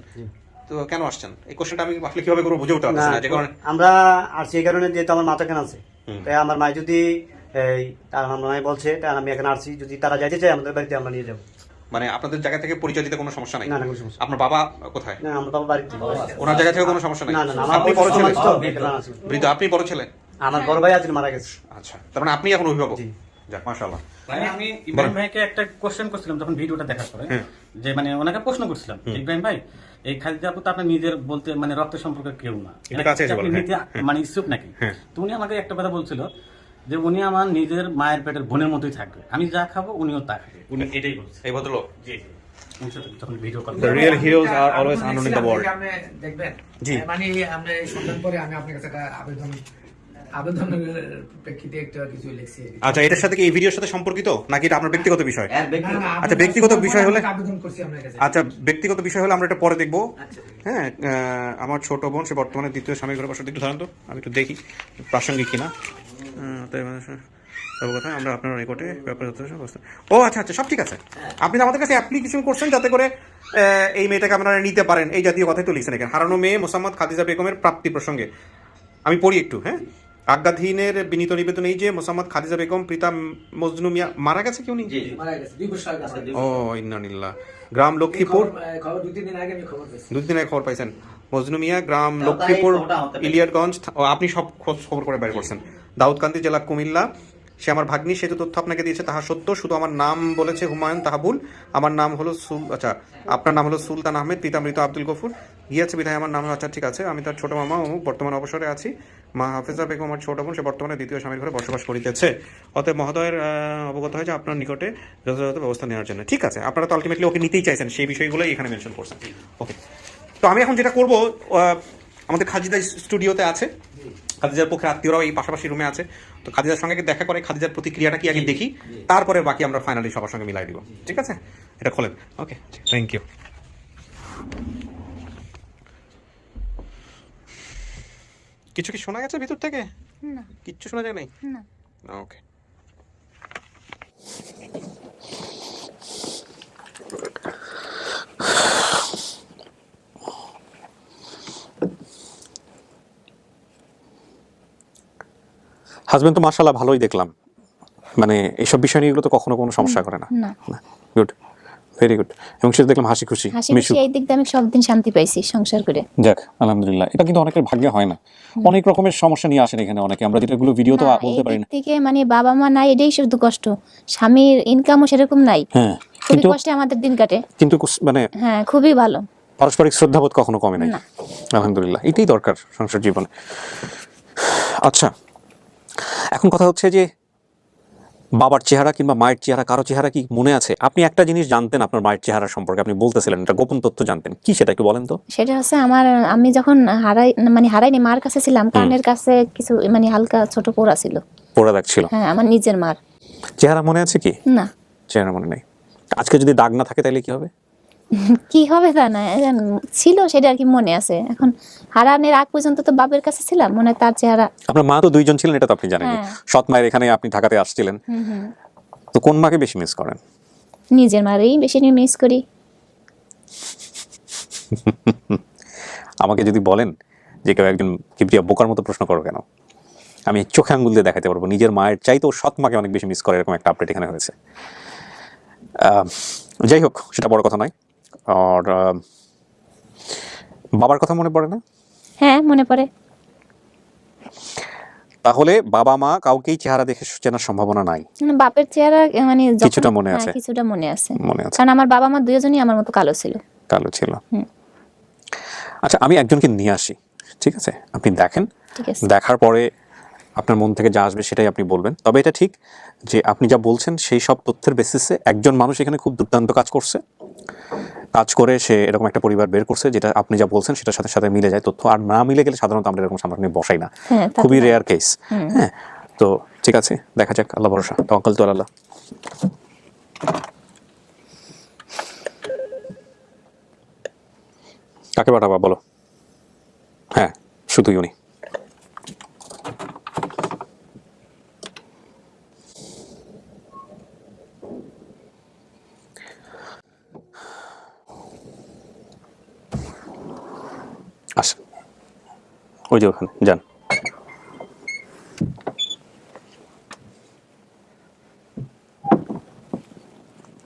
তো কেন আসছেন? এই কোশ্চেনটা আমি আসলে কিভাবে করবো বুঝে উঠতে পারছি না। যে কারণে আমরা আসছি এই কারণে, যেহেতু আমার মাথা কেন আছে, তাই আমার মাই যদি তার আমার মাই বলছে, তাই আমি এখানে আসছি, যদি তারা যাইতে চায় আমাদের বাড়িতে আমরা নিয়ে যাবো। মানে আপনাদের জায়গা থেকে পরিচয় দিতে কোনো সমস্যা নাই? না, কোনো সমস্যা। আপনার বাবা কোথায়? না, আমার বাবা বাড়িতে। ওনার জায়গা থেকে কোনো সমস্যা নাই? আপনি বড় ছেলে? বৃদ্ধ, আপনি বড় ছেলে? আমার বড় ভাই আজ মারা গেছে। আচ্ছা, তার মানে আপনি এখন অভিভাবক? যাক, মাশাআল্লাহ। আমি ইব্রাহিম ভাইকে একটা কোশ্চেন করছিলাম যখন ভিডিওটা দেখার পরে, যে মানে ওনাকে প্রশ্ন করছিলাম, ইব্রাহিম ভাই এই খাদিজা আপু তো আপনার নিজের বলতে মানে রক্তের সম্পর্কে কেউ না, মানে ইচ্ছুক নাকি? তো উনি আমাকে একটা কথা বলছিল যে উনি আমার নিজের মায়ের পেটের বোনের মতোই থাকবে, আমি যা খাবো উনিও তা খাবে, উনি এটাই বলছে। এই ভদ্রলোক? জি, যখন video call. The real heroes are always unknown in the world. আপনি দেখবেন, জি, মানে আমরা এই সন্ধান পরে আমি আপনার কাছে একটা আবেদনের প্রেক্ষিতে একটা কিছু লিখছি। আচ্ছা, এটার সাথে কি এই ভিডিওর সাথে সম্পর্কিত নাকি এটা আপনার ব্যক্তিগত বিষয়? আচ্ছা, ব্যক্তিগত বিষয় হলে আবেদন করছি আপনার কাছে। আচ্ছা, ব্যক্তিগত বিষয় হলে আমরা এটা পরে দেখবো। হ্যাঁ, আমার ছোট বোন, সে বর্তমানে 2য় স্বামী ঘরে বসে। একটু ধরেন তো, আমি একটু দেখি প্রাসঙ্গিক কিনা। কথা আমরা আপনার রেকর্ডে ব্যাপারে ও আচ্ছা, সব ঠিক আছে। আপনি আমাদের কাছে অ্যাপ্লিকেশন করছেন যাতে করে এই মেয়েটাকে আপনারা নিতে পারেন, এই জাতীয় কথাই তো লিখছেন এখানে। হারানো মেয়ে মোসাম্মদ খাদিজা বেগমের প্রাপ্তি প্রসঙ্গে আমি পড়ি একটু। হ্যাঁ, আজ্ঞাধীনের বিনীত নিবেদন এই যে মোসাম্মদ খাদিজা বেগম পিতা মজনু মিয়া মারা গেছে। কেউ নেই? ও ইন্নালিল্লাহ। গ্রাম লক্ষ্মীপুর, 2 দিন আগে খবর পাইছেন। মজনু মিয়া, গ্রাম লক্ষ্মীপুর, ইলিয়াটগঞ্জ। আপনি সব খবর করে বের করছেন। দাউদকান্দি জেলা কুমিল্লা, সে আমার ভাগ্নি, সে যে তথ্য আপনাকে দিয়েছে তাহা সত্য, শুধু আমার নাম বলেছে হুমায়ুন তাহাবুল, আমার নাম হলো আপনার নাম হলো সুলতান আহমেদ, পিতা মৃত আব্দুল গফুর, গিয়েছে বিধায় আমার নাম। আচ্ছা ঠিক আছে, আমি তার ছোট মামা অমুক, বর্তমানে অবসরে আছি। মা হাফেজা বেগম আমার ছোট বোন, সে বর্তমানে দ্বিতীয় স্বামীর ঘরে বসবাস করিতেছে। অতএব মহোদয়ের অবগত হয় যে আপনার নিকটে যথাযথ ব্যবস্থা নেওয়ার জন্য। ঠিক আছে, আপনারা তো আলটিমেটলি ওকে নিতেই চাইছেন, সেই বিষয়গুলোই এখানে মেনশন করছেন। ওকে, তো আমি এখন যেটা করবো, আমাদের খাদিজা স্টুডিওতে আছে, খাদিজার পক্ষে আত্মীয়রাও এই পাশাপাশি রুমে আছে, তো খাদিজার সঙ্গে দেখা করে খাদিজার প্রতিক্রিয়াটা কি আগে দেখি, তারপরে বাকি আমরা ফাইনালি সবার সঙ্গে মিলাই দিব। ঠিক আছে, এটা খোলেন। ওকে, থ্যাংক ইউ। কিছু কি শোনা গেছে ভিতর থেকে? না, কিচ্ছু শোনা যায় নাই? না। ওকে। হাজবেন্ড তো মাশাআল্লাহ ভালোই দেখলাম, মানে এইসব বিষয় নিয়ে এগুলো তো কখনো কোনো সমস্যা করে না। Good, very good. এবং সেটা দেখলাম হাসি খুশি মিশু। এই দিক দিয়ে আমি সব দিন শান্তি পাইছি সংসার করে। যাক আলহামদুলিল্লাহ, এটা কিন্তু অনেকের ভাগ্যে হয় না। অনেক রকমের সমস্যা নিয়ে আসেন এখানে অনেকে, আমরা যেটা ভিডিও তো বলতে পারি না। থেকে মানে বাবা মা নাই, এটাই শুধু কষ্ট। স্বামীর ইনকামও সেরকম নাই, হ্যাঁ, খুবই কষ্টে আমাদের দিন কাটে। কিন্তু মানে হ্যাঁ, খুবই ভালো। পারস্পরিক শ্রদ্ধাবোধ কখনো কমে নাই, আলহামদুলিল্লাহ। এটাই দরকার সংসার জীবনে। আচ্ছা, এখন কথা হচ্ছে যে বাবার চেহারা কিংবা মায়ের চেহারা, কারো চেহারা কি মনে আছে? আপনি একটা জিনিস জানতেন আপনার মায়ের চেহারা সম্পর্কে, আপনি বলতেছিলেন একটা গোপন তথ্য জানতেন, কি সেটা একটু বলেন তো? সেটা হচ্ছে আমি যখন হারাইনি, মার কাছে ছিলাম, কানের কাছে কিছু হালকা ছোট পোড়া ছিল, পোড়া দাগ ছিল। হ্যাঁ, আমার নিজের মার। চেহারা মনে আছে কি? না, চেহারা মনে নেই। আজকে যদি দাগ না থাকে তাহলে কি হবে? কি হবে তা না, ছিল সেটা আর কি মনে আছে। এখন হারানোর আগ পর্যন্ত তো বাবার কাছে ছিলাম, মনে হয় তার চেহারা। আপনার মা তো দুইজন ছিলেন, এটা তো আপনি জানেন। সৎ মায়ের এখানে আপনি ঢাকাতে আসছিলেন, তো কোন মাকে বেশি মিস করেন? নিজের মারেই বেশি মিস করি। আমাকে যদি বলেন যে কেউ একজন কিবরিয়া বোকার মতো প্রশ্ন করো কেন, আমি চোখে আঙ্গুল দিয়ে দেখাতে পারবো নিজের মায়ের চাইতেও সৎ মাকে অনেক বেশি মিস করে, এরকম একটা আপডেট এখানে হয়েছে। যাই হোক, সেটা বড় কথা নয়। আর বাবার কথা মনে পড়ে না? হ্যাঁ, মনে পড়ে। তাহলে বাবা মা কাউকেই চেহারা দেখে চেনার সম্ভাবনা নাই? বাপের চেহারা কিছুটা মনে আছে, কিছুটা মনে আছে, মনে আছে। কারণ আমার বাবা মা দুজনই আমার মতো কালো ছিল। কালো ছিল। আচ্ছা, আমি একজনকে নিয়ে আসি, ঠিক আছে? আপনি দেখেন, দেখার পরে আপনার মন থেকে যা আসবে সেটাই আপনি বলবেন। তবে এটা ঠিক যে আপনি যা বলছেন সেই সব তথ্যের বেসিসে একজন মানুষ এখানে খুব দুর্দান্ত কাজ করছে, কাজ করে সে এরকম একটা পরিবার বের করছে যেটা আপনি যা বলছেন সেটার সাথে সাথে মিলে যায় তথ্য। আর না মিলে গেলে সাধারণত আমরা এরকম সামনে বসাই না, খুবই রেয়ার কেস। হ্যাঁ, তো ঠিক আছে, দেখা যাক। আল্লাহ ভরসা, তাওয়াক্কাল তু আলাল্লাহ। কাকে পাঠাবা বলো? হ্যাঁ, শুধুই উনি। আসেন, ওই যে ওখানে যান।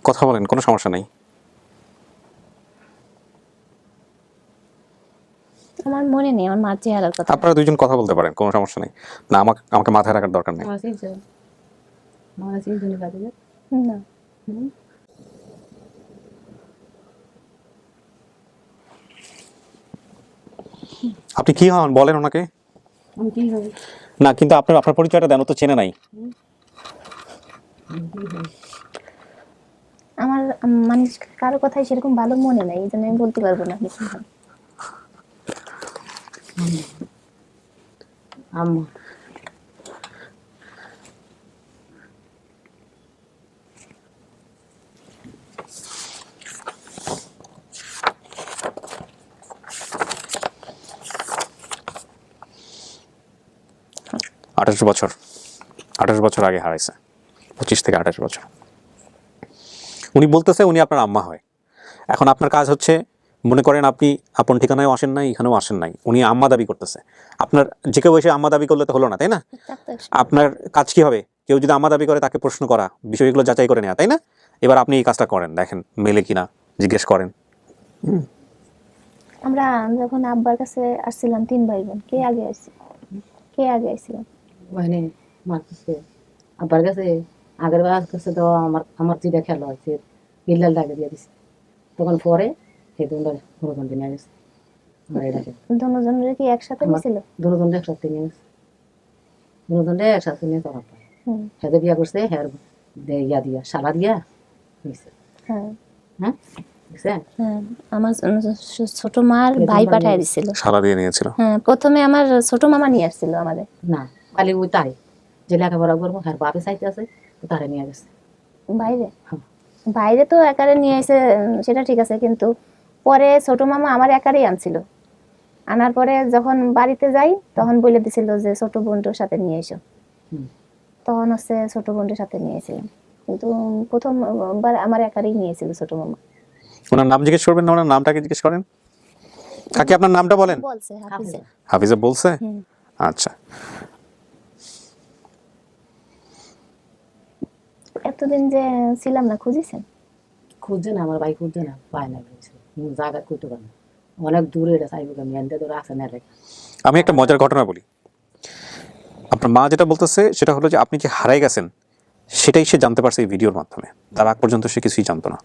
কথা বলেন, কোনো সমস্যা নেই। আমার মনে নেই আমার মার চেহারার কথা। আপনারা দুইজন কথা বলতে পারেন, কোনো সমস্যা নেই। না, আমাকে মাথায় রাখার দরকার নেই। না, আপনি কি হন বলেন ওনাকে? না, কিন্তু আপনার পরিচয়টা দেন, তো চেনে নাই। আমার কারো কথাই সেরকম ভালো মনে নাই, এই জন্য আমি বলতে পারবো না। আম্মু আঠাশ বছর আগে হারাইছে, 25 থেকে 28 বছর। উনি বলতেছে উনি আপনার আম্মা হয়। এখন আপনার কাজ হচ্ছে, মনে করেন আপনি আপন ঠিকানায় আসেন নাই, এখানেও আসেন নাই, উনি আম্মা দাবি করতেছে। আপনার যে কেউ এসে আম্মা দাবি করলে তো হলো না, তাই না? আপনার কাজ কি হবে? কেউ যদি আম্মা দাবি করে তাকে প্রশ্ন করা, বিষয়গুলো যাচাই করে নেওয়া, তাই না? এবার আপনি এই কাজটা করেন, দেখেন মেলে কিনা, জিজ্ঞেস করেন। আমরা যখন আব্বার কাছে আসছিলাম 3 ভাই বোন, কে আগে আসছিল? মানে মারতেছে আব্বার কাছে আগের বার কাছে তো আমার যেটা খেলা হয়েছে বিল্লাল ডাকে দিয়ে দিছে, তখন পরে সেই দুজন নিয়ে গেছে আমার এটাকে দুজনের কি একসাথে নিছিল? দুজন একসাথে নিয়ে গেছে, দুজন একসাথে নিয়ে তখন হেঁটে বিয়া করছে, হ্যাঁ ইয়া দিয়া শালা দিয়া নিছে। হ্যাঁ হ্যাঁ বুঝছেন? হ্যাঁ, আমার ছোট মার ভাই পাঠায় দিছিল। সারা দিয়ে নিয়েছিল। হ্যাঁ, প্রথমে আমার ছোট মামা নিয়ে আসছিল আমাদের। না খালি ওই তাই যে লেখাপড়া করবো হ্যাঁ বাপে চাইতে আছে তারে নিয়ে গেছে বাইরে বাইরে তো একারে নিয়ে এসে সেটা ঠিক আছে, কিন্তু পরে ছোট মামা আমার একারেই আনছিল। আনার পরে যখন বাড়িতে যাই তখন বলে দিছিল যে ছোট বোনটার সাথে নিয়ে এসো। তখন হচ্ছে ছোট বোনটার সাথে নিয়েছিলাম, কিন্তু প্রথমবার আমার একারেই নিয়েছিল ছোট মামা। ওনার নাম জিজ্ঞেস করবেন না? ওনার নামটাকে জিজ্ঞেস করেন। কাকে আপনার নামটা বলেন? বলছে হাফিজে। হাফিজা বলছে? আচ্ছা, এতদিন যে ছিলাম না, খুঁজেছেন? খুঁজছে না, আমার ভাই খুঁজছে না, পায় না জায়গা করতে পারে না, অনেক দূরে এটা চাইব আমি এনতে ধরে আসে না লেখা। আমি একটা মজার ঘটনা বলি। আপনার মা যেটা বলতেছে সেটা হলো যে আপনি যে হারাই গেছেন সেটাই সে জানতে পারছে এই ভিডিওর মাধ্যমে, তার আগ পর্যন্ত সে কিছুই জানতো না।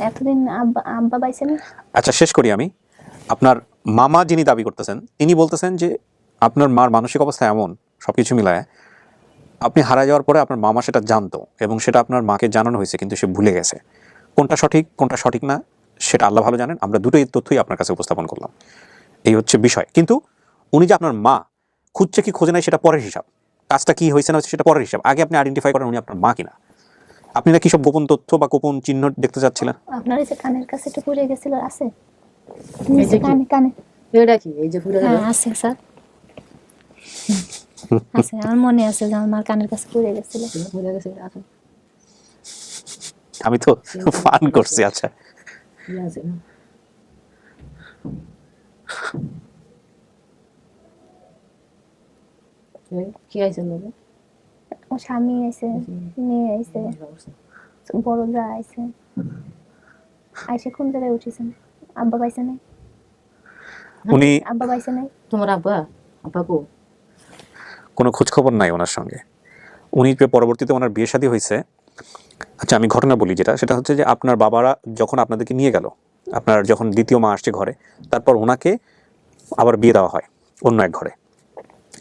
এতদিন আব্বা পাইছে না। আচ্ছা, শেষ করি আমি। আপনার মামা যিনি দাবি করতেছেন তিনি বলতেছেন যে আপনার মার মানসিক অবস্থা এমন, সবকিছু মিলায় আপনি হারা যাওয়ার পরে আপনার মামা সেটা জানতো এবং সেটা আপনার মাকে জানানো হয়েছে, কিন্তু সে ভুলে গেছে। কোনটা সঠিক কোনটা সঠিক না সেটা আল্লাহ ভালো জানেন। আমরা দুটোই তথ্যই আপনার কাছে উপস্থাপন করলাম, এই হচ্ছে বিষয়। কিন্তু উনি যে আপনার মা খুঁজছে কি খোঁজে নাই সেটা পরের হিসাব, কাজটা কি হয়েছে না হচ্ছে সেটা পরের হিসাব। আগে আপনি আইডেন্টিফাই করেন উনি আপনার মা কিনা। আপনি না কি সব গোপন তথ্য বা গোপন চিহ্ন দেখতে চাচ্ছিলেন? আপনার এই যে কানের কাছে একটু পুড়ে গেছিল, আছে কানে কানে? এটা কি এই যে পুরো হ্যাঁ আছে স্যার, আছে, আমার মনে আছে যে আমার কানের কাছে পুড়ে গেছিল। ভুলে গেছে আছে আমি তো ফান করছি। আচ্ছা, আছে না কি আইছে লোকে ও স্বামী আইছে, মেয়ে আইছে, বড় যা আইছে। আইসে কোন জায়গায় উঠেছেন? আব্বা পাইছে নাই? উনি আব্বা পাইছে নাই? তোমার আব্বা আব্বা কো কোনো খোঁজ খবর নাই ওনার সঙ্গে। উনি যে পরবর্তীতে ওনার বিয়ে শাদী হয়েছে। আচ্ছা, আমি ঘটনা বলি যেটা, সেটা হচ্ছে যে আপনার বাবারা যখন আপনাদেরকে নিয়ে গেল, আপনার যখন দ্বিতীয় মা আসছে ঘরে, তারপর ওনাকে আবার বিয়ে দেওয়া হয় অন্য এক ঘরে।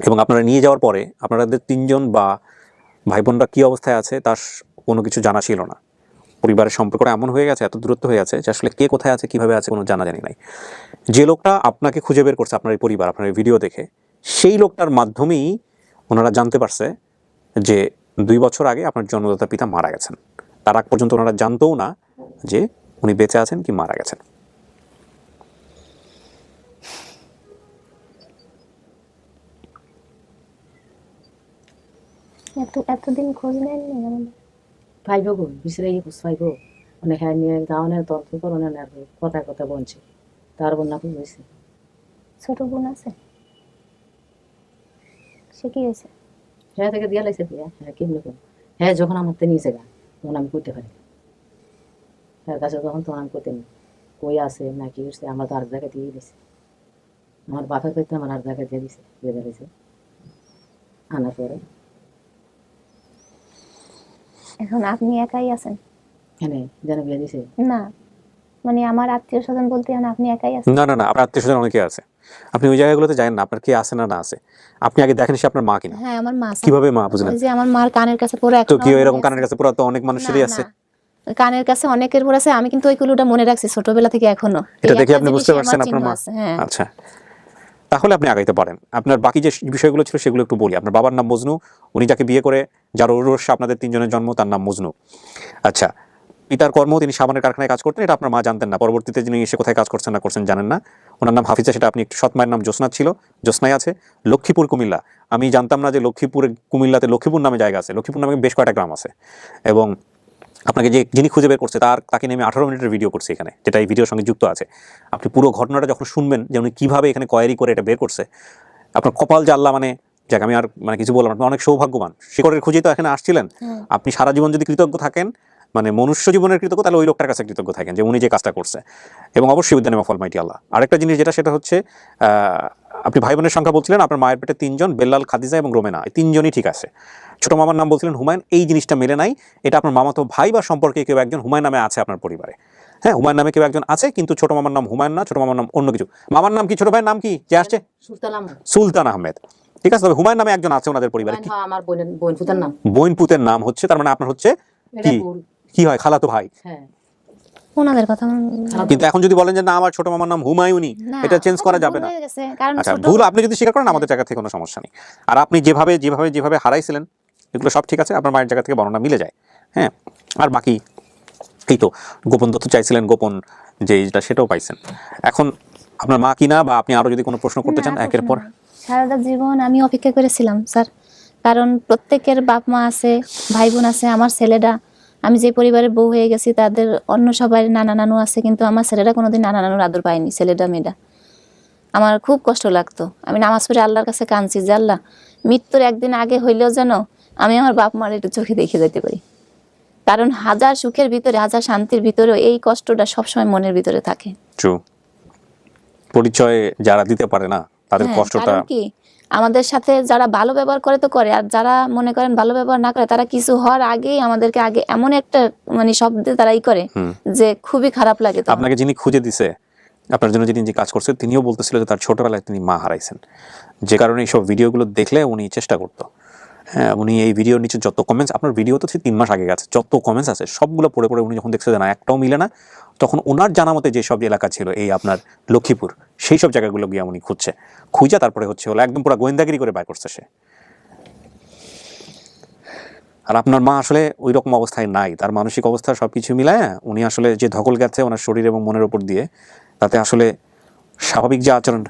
এবং আপনারা নিয়ে যাওয়ার পরে আপনাদের তিনজন বা ভাই বোনরা কী অবস্থায় আছে তার কোনো কিছু জানা ছিল না। পরিবারের সম্পর্কটা এমন হয়ে গেছে, এত দূরত্ব হয়ে গেছে যে আসলে কে কোথায় আছে কীভাবে আছে কোনো জানা জানি নাই। যে লোকটা আপনাকে খুঁজে বের করছে আপনার এই পরিবার, আপনার এই ভিডিও দেখে, সেই লোকটার মাধ্যমেই ওনারা জানতে পারছে যে 2 বছর আগে আপনার জন্মদাতা পিতা মারা গেছেন। তার আগ পর্যন্ত ওনারা জানতও না যে উনি বেঁচে আছেন কি মারা গেছেন। এতদিন খোঁজ নেননি আমাদের? পাইব গো বিচরে খোঁজ পাইব মানে হ্যাঁ নিয়ে গাঁৱনে তন্ত্র করণে কথা কথা বলছে তার বন্যা খুব হয়েছে। ছোট বোন আছে, সে কি হয়েছে? হ্যাঁ থেকে দিয়া লাগছে বিয়া। হ্যাঁ কেমনি করবো, হ্যাঁ যখন আমার তো নিয়েছে গা তখন আমি করতে পারি, হ্যাঁ কাছে তখন তখন আমি করতে নি কই আছে না কি করছে আমার তো আর জায়গায় দিয়ে দিয়েছে। আমার বাপের করতে আমার আর জায়গায় দিয়ে দিছে, দিয়ে দিয়েছে আনার পরে। এখন আপনি একাই আছেন? হ্যাঁ যেন বিয়ে দিছে না, মানে আমার আত্মীয় স্বজন বলতে এখন আপনি একাই আছেন? না না না, আপনার আত্মীয় স্বজন অনেকে আছে। আপনি ওই জায়গাগুলোতে জানেন না আপনার কে আছে না না আছে। আপনি আগে দেখেন সে আপনার মা কিনা। হ্যাঁ আমার মা। কিভাবে মা বুঝলেন? ওই যে আমার মার কানের কাছে পুরো তো কি এরকম কানের কাছে পুরো তো অনেক মানুষেরই আছে। কানের কাছে অনেকের পর আছে, আমি কিন্তু ওই কুলুটা মনে রাখছি ছোটবেলা থেকে এখনো। এটা দেখে আপনি বুঝতে পারছেন আপনার মা? আচ্ছা, তাহলে আপনি আগাইতে পারেন। আপনার বাকি যে বিষয়গুলো ছিল সেগুলো একটু বলি। আপনার বাবার নাম মজনু, উনি যাকে বিয়ে করে যার ঔরস্যে আপনাদের 3 জনের জন্ম তার নাম মজনু। আচ্ছা, পিতার কর্ম তিনি সাবানের কারখানায় কাজ করতেন, এটা আপনার মা জানতেন না। পরবর্তীতে যিনি এসে কোথায় কাজ করছেন না করছেন জানেন না। ওনার নাম হাফিজা, সেটা আপনি একটু সৎ মায়ের নাম জ্যোৎস্না ছিল, জ্যোৎস্নাই আছে। লক্ষ্মীপুর কুমিল্লা, আমি জানতাম না যে লক্ষ্মীপুরে কুমিল্লাতে লক্ষ্মীপুর নামে জায়গা আছে। লক্ষ্মীপুর নামে বেশ কয়েকটা গ্রাম আছে। এবং আপনাকে যিনি খুঁজে বের করছে তাকে নিয়ে আমি 18 মিনিটের ভিডিও করছি এখানে, যেটা এই ভিডিওর সঙ্গে যুক্ত আছে। আপনি পুরো ঘটনাটা যখন শুনবেন যে উনি কীভাবে এখানে কোয়ারি করে এটা বের করছে, আপনার কপাল যে আল্লাহ, মানে যাক আমি আর মানে কিছু বললাম, আপনি অনেক সৌভাগ্যবান। শিকড়ের খুঁজেই তো এখানে আসছিলেন। আপনি সারা জীবন যদি কৃতজ্ঞ থাকেন মানে মনুষ্য জীবনের কৃতজ্ঞ, তাহলে ওই লোকটার কাছে কৃতজ্ঞ থাকেন যে উনি যে কাজটা করছে। এবং অবশ্যই with the name of almighty Allah. আরেকটা জিনিস যেটা, সেটা হচ্ছে আপনি ভাই বোনের সংখ্যা বলছিলেন, আপনার মায়ের পেটে 3 জন, বেল্লাল, খাদিজা এবং রোমেনা, এই 3 জনই ঠিক আছে। ছোট মামার নাম বলছিলেন হুমায়ুন, এই জিনিসটা মেলে নাই। এটা আপনার মামাতো ভাই বা সম্পর্কে কেউ একজন হুমায়ুন নামে আছে আপনার পরিবারে। হ্যাঁ, হুমায়ুন নামে কেউ একজন আছে, কিন্তু ছোট মামার নাম হুমায়ুন না, ছোট মামার নাম অন্য কিছু। মামার নাম কি, ছোট ভাইয়ের নাম কি যে আসছে? সুলতান আহমেদ। ঠিক আছে, তবে হুমায়ুন নামে একজন আছে ওনাদের পরিবারে। আমার বোন পুতের নাম। বোন পুতের নাম হচ্ছে, তার মানে আপনার হচ্ছে কি হয়, খালাতো ভাই। হ্যাঁ, ওনাদের কথা কিন্তু এখন যদি বলেন যে না আমার ছোট মামার নাম হুমায়ুনি, এটা চেঞ্জ করা যাবে না। আচ্ছা, ভুল আপনি যদি স্বীকার করেন আমাদের জায়গা থেকে কোনো সমস্যা নেই। আর আপনি যেভাবে যেভাবে যেভাবে হারাইছিলেন এগুলো সব ঠিক আছে, আপনার মায়ের জায়গা থেকে বর্ণনা মিলে যায়। হ্যাঁ, আর বাকি এই তো গোপন তথ্য চাইছিলেন, গোপন যেটা সেটাও পাইছেন। এখন আপনার মা কিনা বা আপনি আরো যদি কোনো প্রশ্ন করতে চান একের পর। সারাটা জীবন আমি অপেক্ষা করেছিলাম স্যার, কারণ প্রত্যেকের বাপ মা আছে, ভাই বোন আছে। আমার ছেলেটা, আমি যে পরিবারের বউ হয়ে গেছি তাদের অন্য সবাই নানা নানু আছে, কিন্তু আমার ছেলেটা কোনোদিন নানা নানুর আদর পায়নি। ছেলেটা মেয়েটা আমার খুব কষ্ট লাগতো। আমি নামাজ পড়ে আল্লাহর কাছে কাঁদছি যে আল্লাহ, মৃত্যুর একদিন আগে হইলেও যেন আমি আমার বাপ মার একটু চোখে দেখে যেতে পারি। কারণ হাজার সুখের ভিতরে, হাজার শান্তির ভিতরে এই কষ্টটা সবসময় মনের ভিতরে থাকে। পরিচয় যারা দিতে পারে না তাদের কষ্টটা কি, আমাদের সাথে যারা ভালো ব্যবহার করে তো করে, আর যারা মনে করেন ভালো ব্যবহার না করে, তারা কিছু হওয়ার আগেই আমাদেরকে আগে এমন একটা মানে শব্দে তারাই করে যে খুবই খারাপ লাগে। তো আপনাকে যিনি খুঁজে দিছে, আপনার জন্য যিনি যে কাজ করছে, তিনিও বলতেছিল যে তার ছোটবেলায় তিনি মা হারাইছেন, যে কারণে এইসব ভিডিওগুলো দেখলে উনি চেষ্টা করতো। হ্যাঁ, উনি এই ভিডিওর নিচে যত কমেন্টস, আপনার ভিডিও তো 3 মাস আগে গেছে, যত কমেন্টস আছে সবগুলো পড়ে পড়ে উনি যখন দেখছে যে না একটাও মিলে না, তখন ওনার জানা মতে যেসব এলাকা ছিল এই আপনার লক্ষ্মীপুর, সেই সব জায়গাগুলো গিয়ে উনি খুঁজে তারপরে হচ্ছে হলো একদম পুরো গোয়েন্দাগিরি করে বাইর করছে সে। আর আপনার মা আসলে ওই রকম অবস্থায় নাই, তার মানসিক অবস্থা সবকিছু মিলায় উনি আসলে যে ধকল গেছে ওনার শরীর এবং মনের উপর দিয়ে, তাতে আসলে স্বাভাবিক যে আচরণ।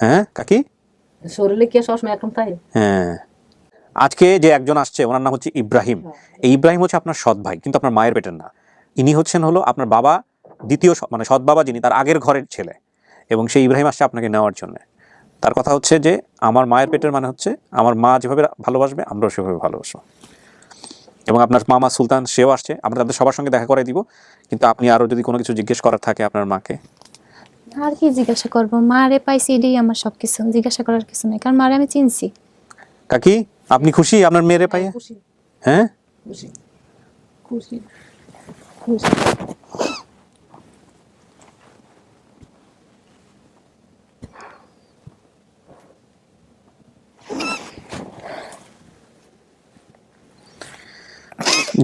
হ্যাঁ কাকি, শরীরে কি সবসময় একদম তাই? হ্যাঁ, আজকে যে একজন আসছে ওনার নাম হচ্ছে ইব্রাহিম। এই ইব্রাহিম হচ্ছে আপনার সৎ ভাই, কিন্তু আপনার মায়ের পেটের না। ইনি হচ্ছেন হলো আপনার বাবা দ্বিতীয়, মানে সৎ বাবা যিনি, তার আগের ঘরের ছেলে, এবং সেই ইব্রাহিম আসছে আপনাকে নেওয়ার জন্য। তার কথা হচ্ছে যে আমার মায়ের পেটের মানে হচ্ছে আমার মা যেভাবে ভালোবাসবে আমরাও সেভাবে ভালোবাসবো। এবং আপনার মামা সুলতান সেও আসছে, আমরা তাদের সবার সঙ্গে দেখা করে দিব। কিন্তু আপনি আরো যদি কোনো কিছু জিজ্ঞেস করার থাকে আপনার মাকে। আর কি জিজ্ঞাসা করবো, মারে পাইছি এটাই আমার সবকিছু, জিজ্ঞাসা করার কিছু নাই, কারণ মারে আমি চিনছি। কাকি আপনি খুশি আপনার মেয়েরে পাইয়ে? হ্যাঁ খুশি খুশি খুশি।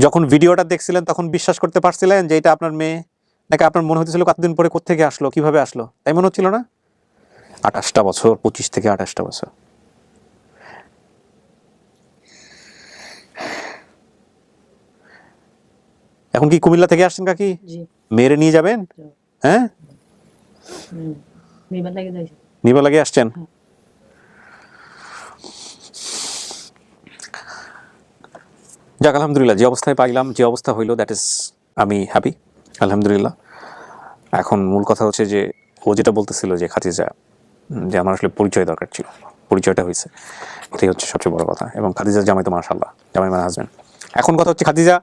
যখন ভিডিওটা দেখছিলেন তখন বিশ্বাস করতে পারছিলেন যে এটা আপনার মেয়ে, নাকি আপনার মনে হচ্ছিল কতদিন পরে কোত্থেকে আসলো, কিভাবে আসলো, তাই মনে হচ্ছিল না? 28টা বছর, 25 থেকে 28টা বছর। এখন কি কুমিল্লা থেকে আসছেন কাকি? মেয়েরে নিয়ে যাবেন? হ্যাঁ, নিবার লাগে আসছেন। যাক আলহামদুলিল্লাহ, যে অবস্থায় পাইলাম, যে অবস্থা হইলো, দ্যাট ইজ আমি হ্যাপি আলহামদুলিল্লাহ। এখন মূল কথা হচ্ছে যে ও যেটা বলতেছিল যে খাদিজা, যে আমার আসলে পরিচয় দরকার ছিল, পরিচয়টা হয়েছে, এটাই হচ্ছে সবচেয়ে বড় কথা। এবং খাদিজার জামাই তো মাশাআল্লাহ, জামাই মানে হাজবেন্ড। এখন কথা হচ্ছে খাদিজা,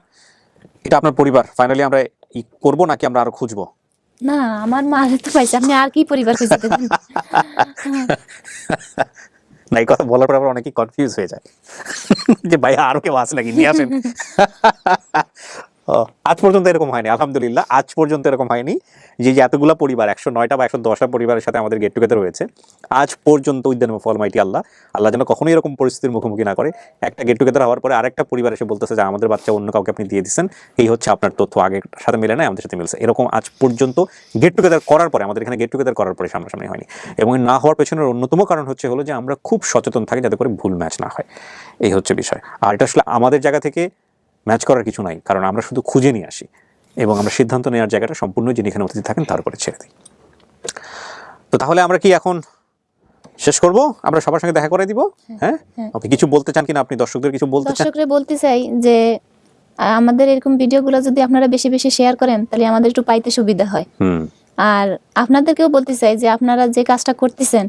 এটা আপনার পরিবার, ফাইনালি আমরা ই করবো নাকি আমরা আরো খুঁজবো? না, আমার মা তো পাইছে, আপনি আর কি পরিবার খুঁজে দেবেন? না, এই কথা বলার পর আবার অনেকেই কনফিউজ হয়ে যায় যে ভাই আরো কেউ আছে নাকি, নিয়ে আসেন। আজ পর্যন্ত এরকম হয়নি আলহামদুলিল্লাহ, আজ পর্যন্ত এরকম হয়নি যে এতগুলো পরিবার, 109টা বা 110টা পরিবারের সাথে আমাদের গেট টুগেদার হয়েছে আজ পর্যন্ত। With the name of almighty Allah, Allah যেন কখনোই এরকম পরিস্থিতির মুখোমুখি না করে। একটা গেট টুগেদার হওয়ার পরে আরেকটা পরিবার এসে বলতেছে যে আমাদের বাচ্চা অন্য কাউকে আপনি দিয়ে দিচ্ছেন, এই হচ্ছে আপনার তথ্য, আগের সাথে মিলে না, আমাদের সাথে মিলছে। এরকম আজ পর্যন্ত গেট টুগেদার করার পরে, আমাদের এখানে গেট টুগেদার করার পরে সামনাসামনি হয়নি। এবং না হওয়ার পেছনের অন্যতম কারণ হচ্ছে হলো যে আমরা খুব সচেতন থাকি যাতে করে ভুল ম্যাচ না হয়, এই হচ্ছে বিষয়। আর এটা আসলে আমাদের জায়গা থেকে ম্যাচ করার কিছু নাই, কারণ আমরা শুধু খুঁজে নিয়ে আসি এবং আমরা সিদ্ধান্ত নেওয়ার জায়গাটা সম্পূর্ণ যিনি এখানে অতিথি থাকেন তার উপরে ছেড়ে দিই। তো তাহলে আমরা কি এখন শেষ করব? আমরা সবার সঙ্গে দেখা করে দিব। হ্যাঁ, ওকে, কিছু বলতে চান কিনা আপনি? দর্শকদের কিছু বলতে চান? দর্শকরা বলতে চাই যে আমাদের এরকম ভিডিওগুলো যদি আপনারা বেশি বেশি শেয়ার করেন তাহলে আমাদের একটু পাইতে সুবিধা হয়। আর আপনাদেরকেও বলতে চাই যে আপনারা যে কাজটা করতেছেন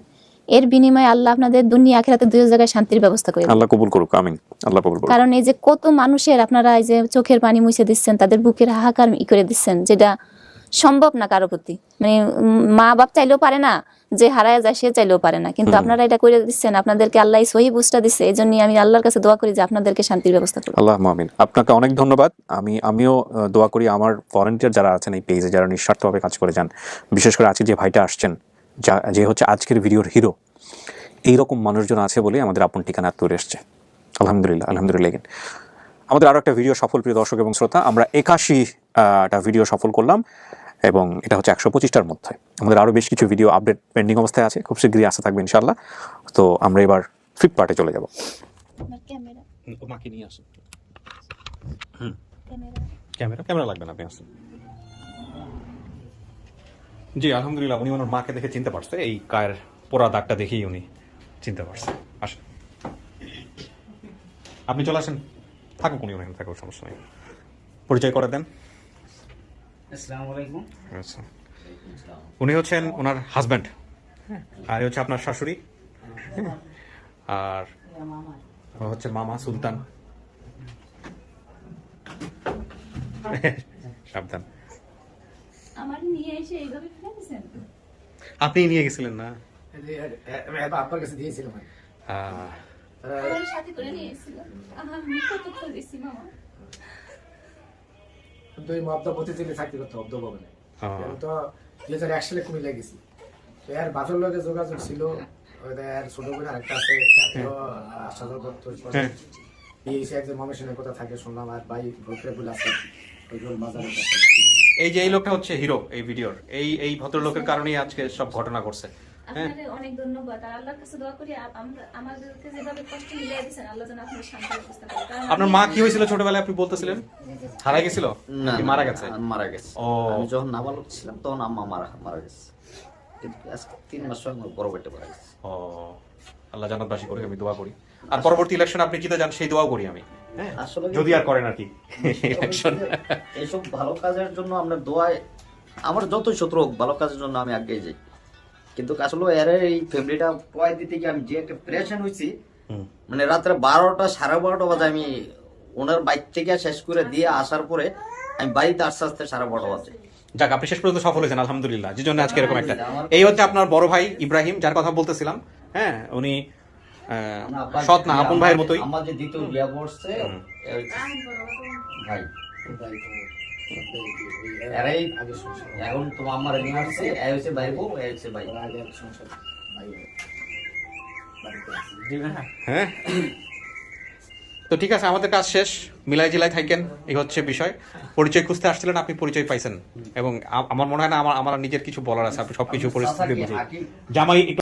এর বিনিময়ে আল্লাহ আপনাদের দুনিয়া আখিরাতে দুই জায়গায় শান্তির ব্যবস্থা করে দিন। আল্লাহ কবুল করুক, আমিন। আল্লাহ কবুল করুক। কারণ এই যে কত মানুষের আপনারা এই যে চোখের পানি মুছে দিচ্ছেন, তাদের বুকের হাহাকার করে দিচ্ছেন, যেটা সম্ভব না কারো প্রতি। মানে মা বাপ চাইলেও পারে না, যে হারায় যায় সে চাইলেও পারে না, কিন্তু আপনারা এটা করে দিচ্ছেন। আপনাদেরকে আল্লাহ সহি বুঝটা দিচ্ছে, এই জন্য আমি আল্লাহর কাছে দোয়া করি যে আপনাদেরকে শান্তির ব্যবস্থা করুন। আল্লাহ আমিন। আপনাকে অনেক ধন্যবাদ। আমিও দোয়া করি আমার ভলান্টিয়ার যারা আছেন এই পেজে, যারা নিঃস্বার্থভাবে কাজ করে যান, বিশেষ করে আজকে যে ভাইটা আসছেন, যে হচ্ছে আজকের ভিডিওর হিরো, এইরকম মানুষজন আছে বলে আমাদের আপন ঠিকানা তৈরি এসছে। আলহামদুলিল্লাহ, আলহামদুলিল্লাহ। আমাদের আরও একটা ভিডিও সফল, প্রিয় দর্শক এবং শ্রোতা। আমরা 81টা ভিডিও সফল করলাম এবং এটা হচ্ছে 125টার মধ্যে। আমাদের আরও বেশ কিছু ভিডিও আপডেট পেন্ডিং অবস্থায় আছে, খুব শীঘ্রই আসতে থাকবে ইনশাআল্লাহ। তো আমরা এবার 5th পার্টে চলে যাব। মাকে নিয়ে আসুন। ক্যামেরা লাগবে না, আপনি আসুন। জি আলহামদুলিল্লাহ, উনি ওনার মাকে দেখে চিনতে পারছে। এই গায়ের পোড়া দাগটা দেখেই উনি চিনতে পারছে। আসেন, আপনি চলে আসেন। থাকুক উনি, ওখানে থাকুক, সমস্যা নেই। পরিচয় করে দেন। আসসালামু আলাইকুম। আচ্ছা, উনি হচ্ছেন ওনার হাজব্যান্ড, আর হচ্ছে আপনার শাশুড়ি, আর হচ্ছে মামা সুলতান। সাবধান, আপনি নিয়ে গেছিলেন না? আপনার কাছে দিয়েছিলাম কিন্তু এই মদ্দা প্রতিদিনই চাকরি করতে অব্দ ভবনে। তো 2001 সালে কুমিল্লা গেছি। তো এর বাপের লগে যোগাযোগ ছিল, এর ছোট বোন আরেকটা আছে, আসা করতো। এই একজন মানুষের কথা থাকে শুনলাম, আর ভাই ভোটরেবুল আছে ওইগুলো বাজারে। এই যে এই লোকটা হচ্ছে হিরো এই ভিডিওর, এই ভদ্রলোকের কারণেই আজকে সব ঘটনা ঘটছে। আপনাদের অনেক ধন্যবাদ, আর আল্লাহর কাছে দোয়া করি আমরা আমাদেরকে যেভাবে কষ্ট মিলিয়ে দিয়েছেন, আল্লাহ যেন আপনার শান্তি ব্যবস্থা করে। কারণ আপনার মা কি হয়েছিল ছোটবেলায় আপনি বলতেছিলেন? হারাই গেছিল না, কি মারা গেছে? মারা গেছে। ও, আমি যখন নাবালক ছিলাম তখন আম্মা মারা গেছে। কিন্তু আজকে 3 মাস সময় আমার বড় বেটা মারা গেছে। ও, আল্লাহ জান্নাতবাসী করে আমি দোয়া করি। আর পরবর্তী ইলেকশন আপনি জিতে যান সেই দোয়াও করি আমি, হ্যাঁ, আসলে যদি আর করেন আর কি ইলেকশন। এইসব ভালো কাজের জন্য আমরা দোয়ায়, আমার যতই শত্রু হোক ভালো কাজের জন্য আমি আগে যাই। কিন্তু আসলে এর এই ফ্যামিলিটা পয় দিতে গিয়ে আমি যে একটা প্রেশান হয়েছি, মানে রাত্রে 12টা 12:30 বাজে আমি ওনার বাইক থেকে শেষ করে দিয়ে আসার পরে আমি বাড়িতে আস্তে আস্তে 12:30 বাজে। যাক, আপনি শেষ পর্যন্ত সফল হয়েছেন আলহামদুলিল্লাহ, যে জন্য আজকে এরকম একটা। এই হচ্ছে আপনার বড় ভাই ইব্রাহিম, যার কথা বলতেছিলাম। হ্যাঁ, উনি সৎ না, আপন ভাইয়ের মতোই। আমার যে দ্বিতীয় বিয়া করছে ভাই, এরাই এখন তোমার আমার নিয়ে আসছে, এই হচ্ছে ভাই বউ, এই হচ্ছে ভাই। হ্যাঁ, তো ঠিক আছে, আমাদের কাজ শেষ। মিলাই জিলাই থাকেন, এই হচ্ছে বিষয়। পরিচয় খুঁজতে আসছিলেন, আপনি পরিচয় পাইছেন, এবং আমার মনে হয় না আমার নিজের কিছু বলার আছে। আপনি সবকিছু পরিস্থিতি বুঝে জামাই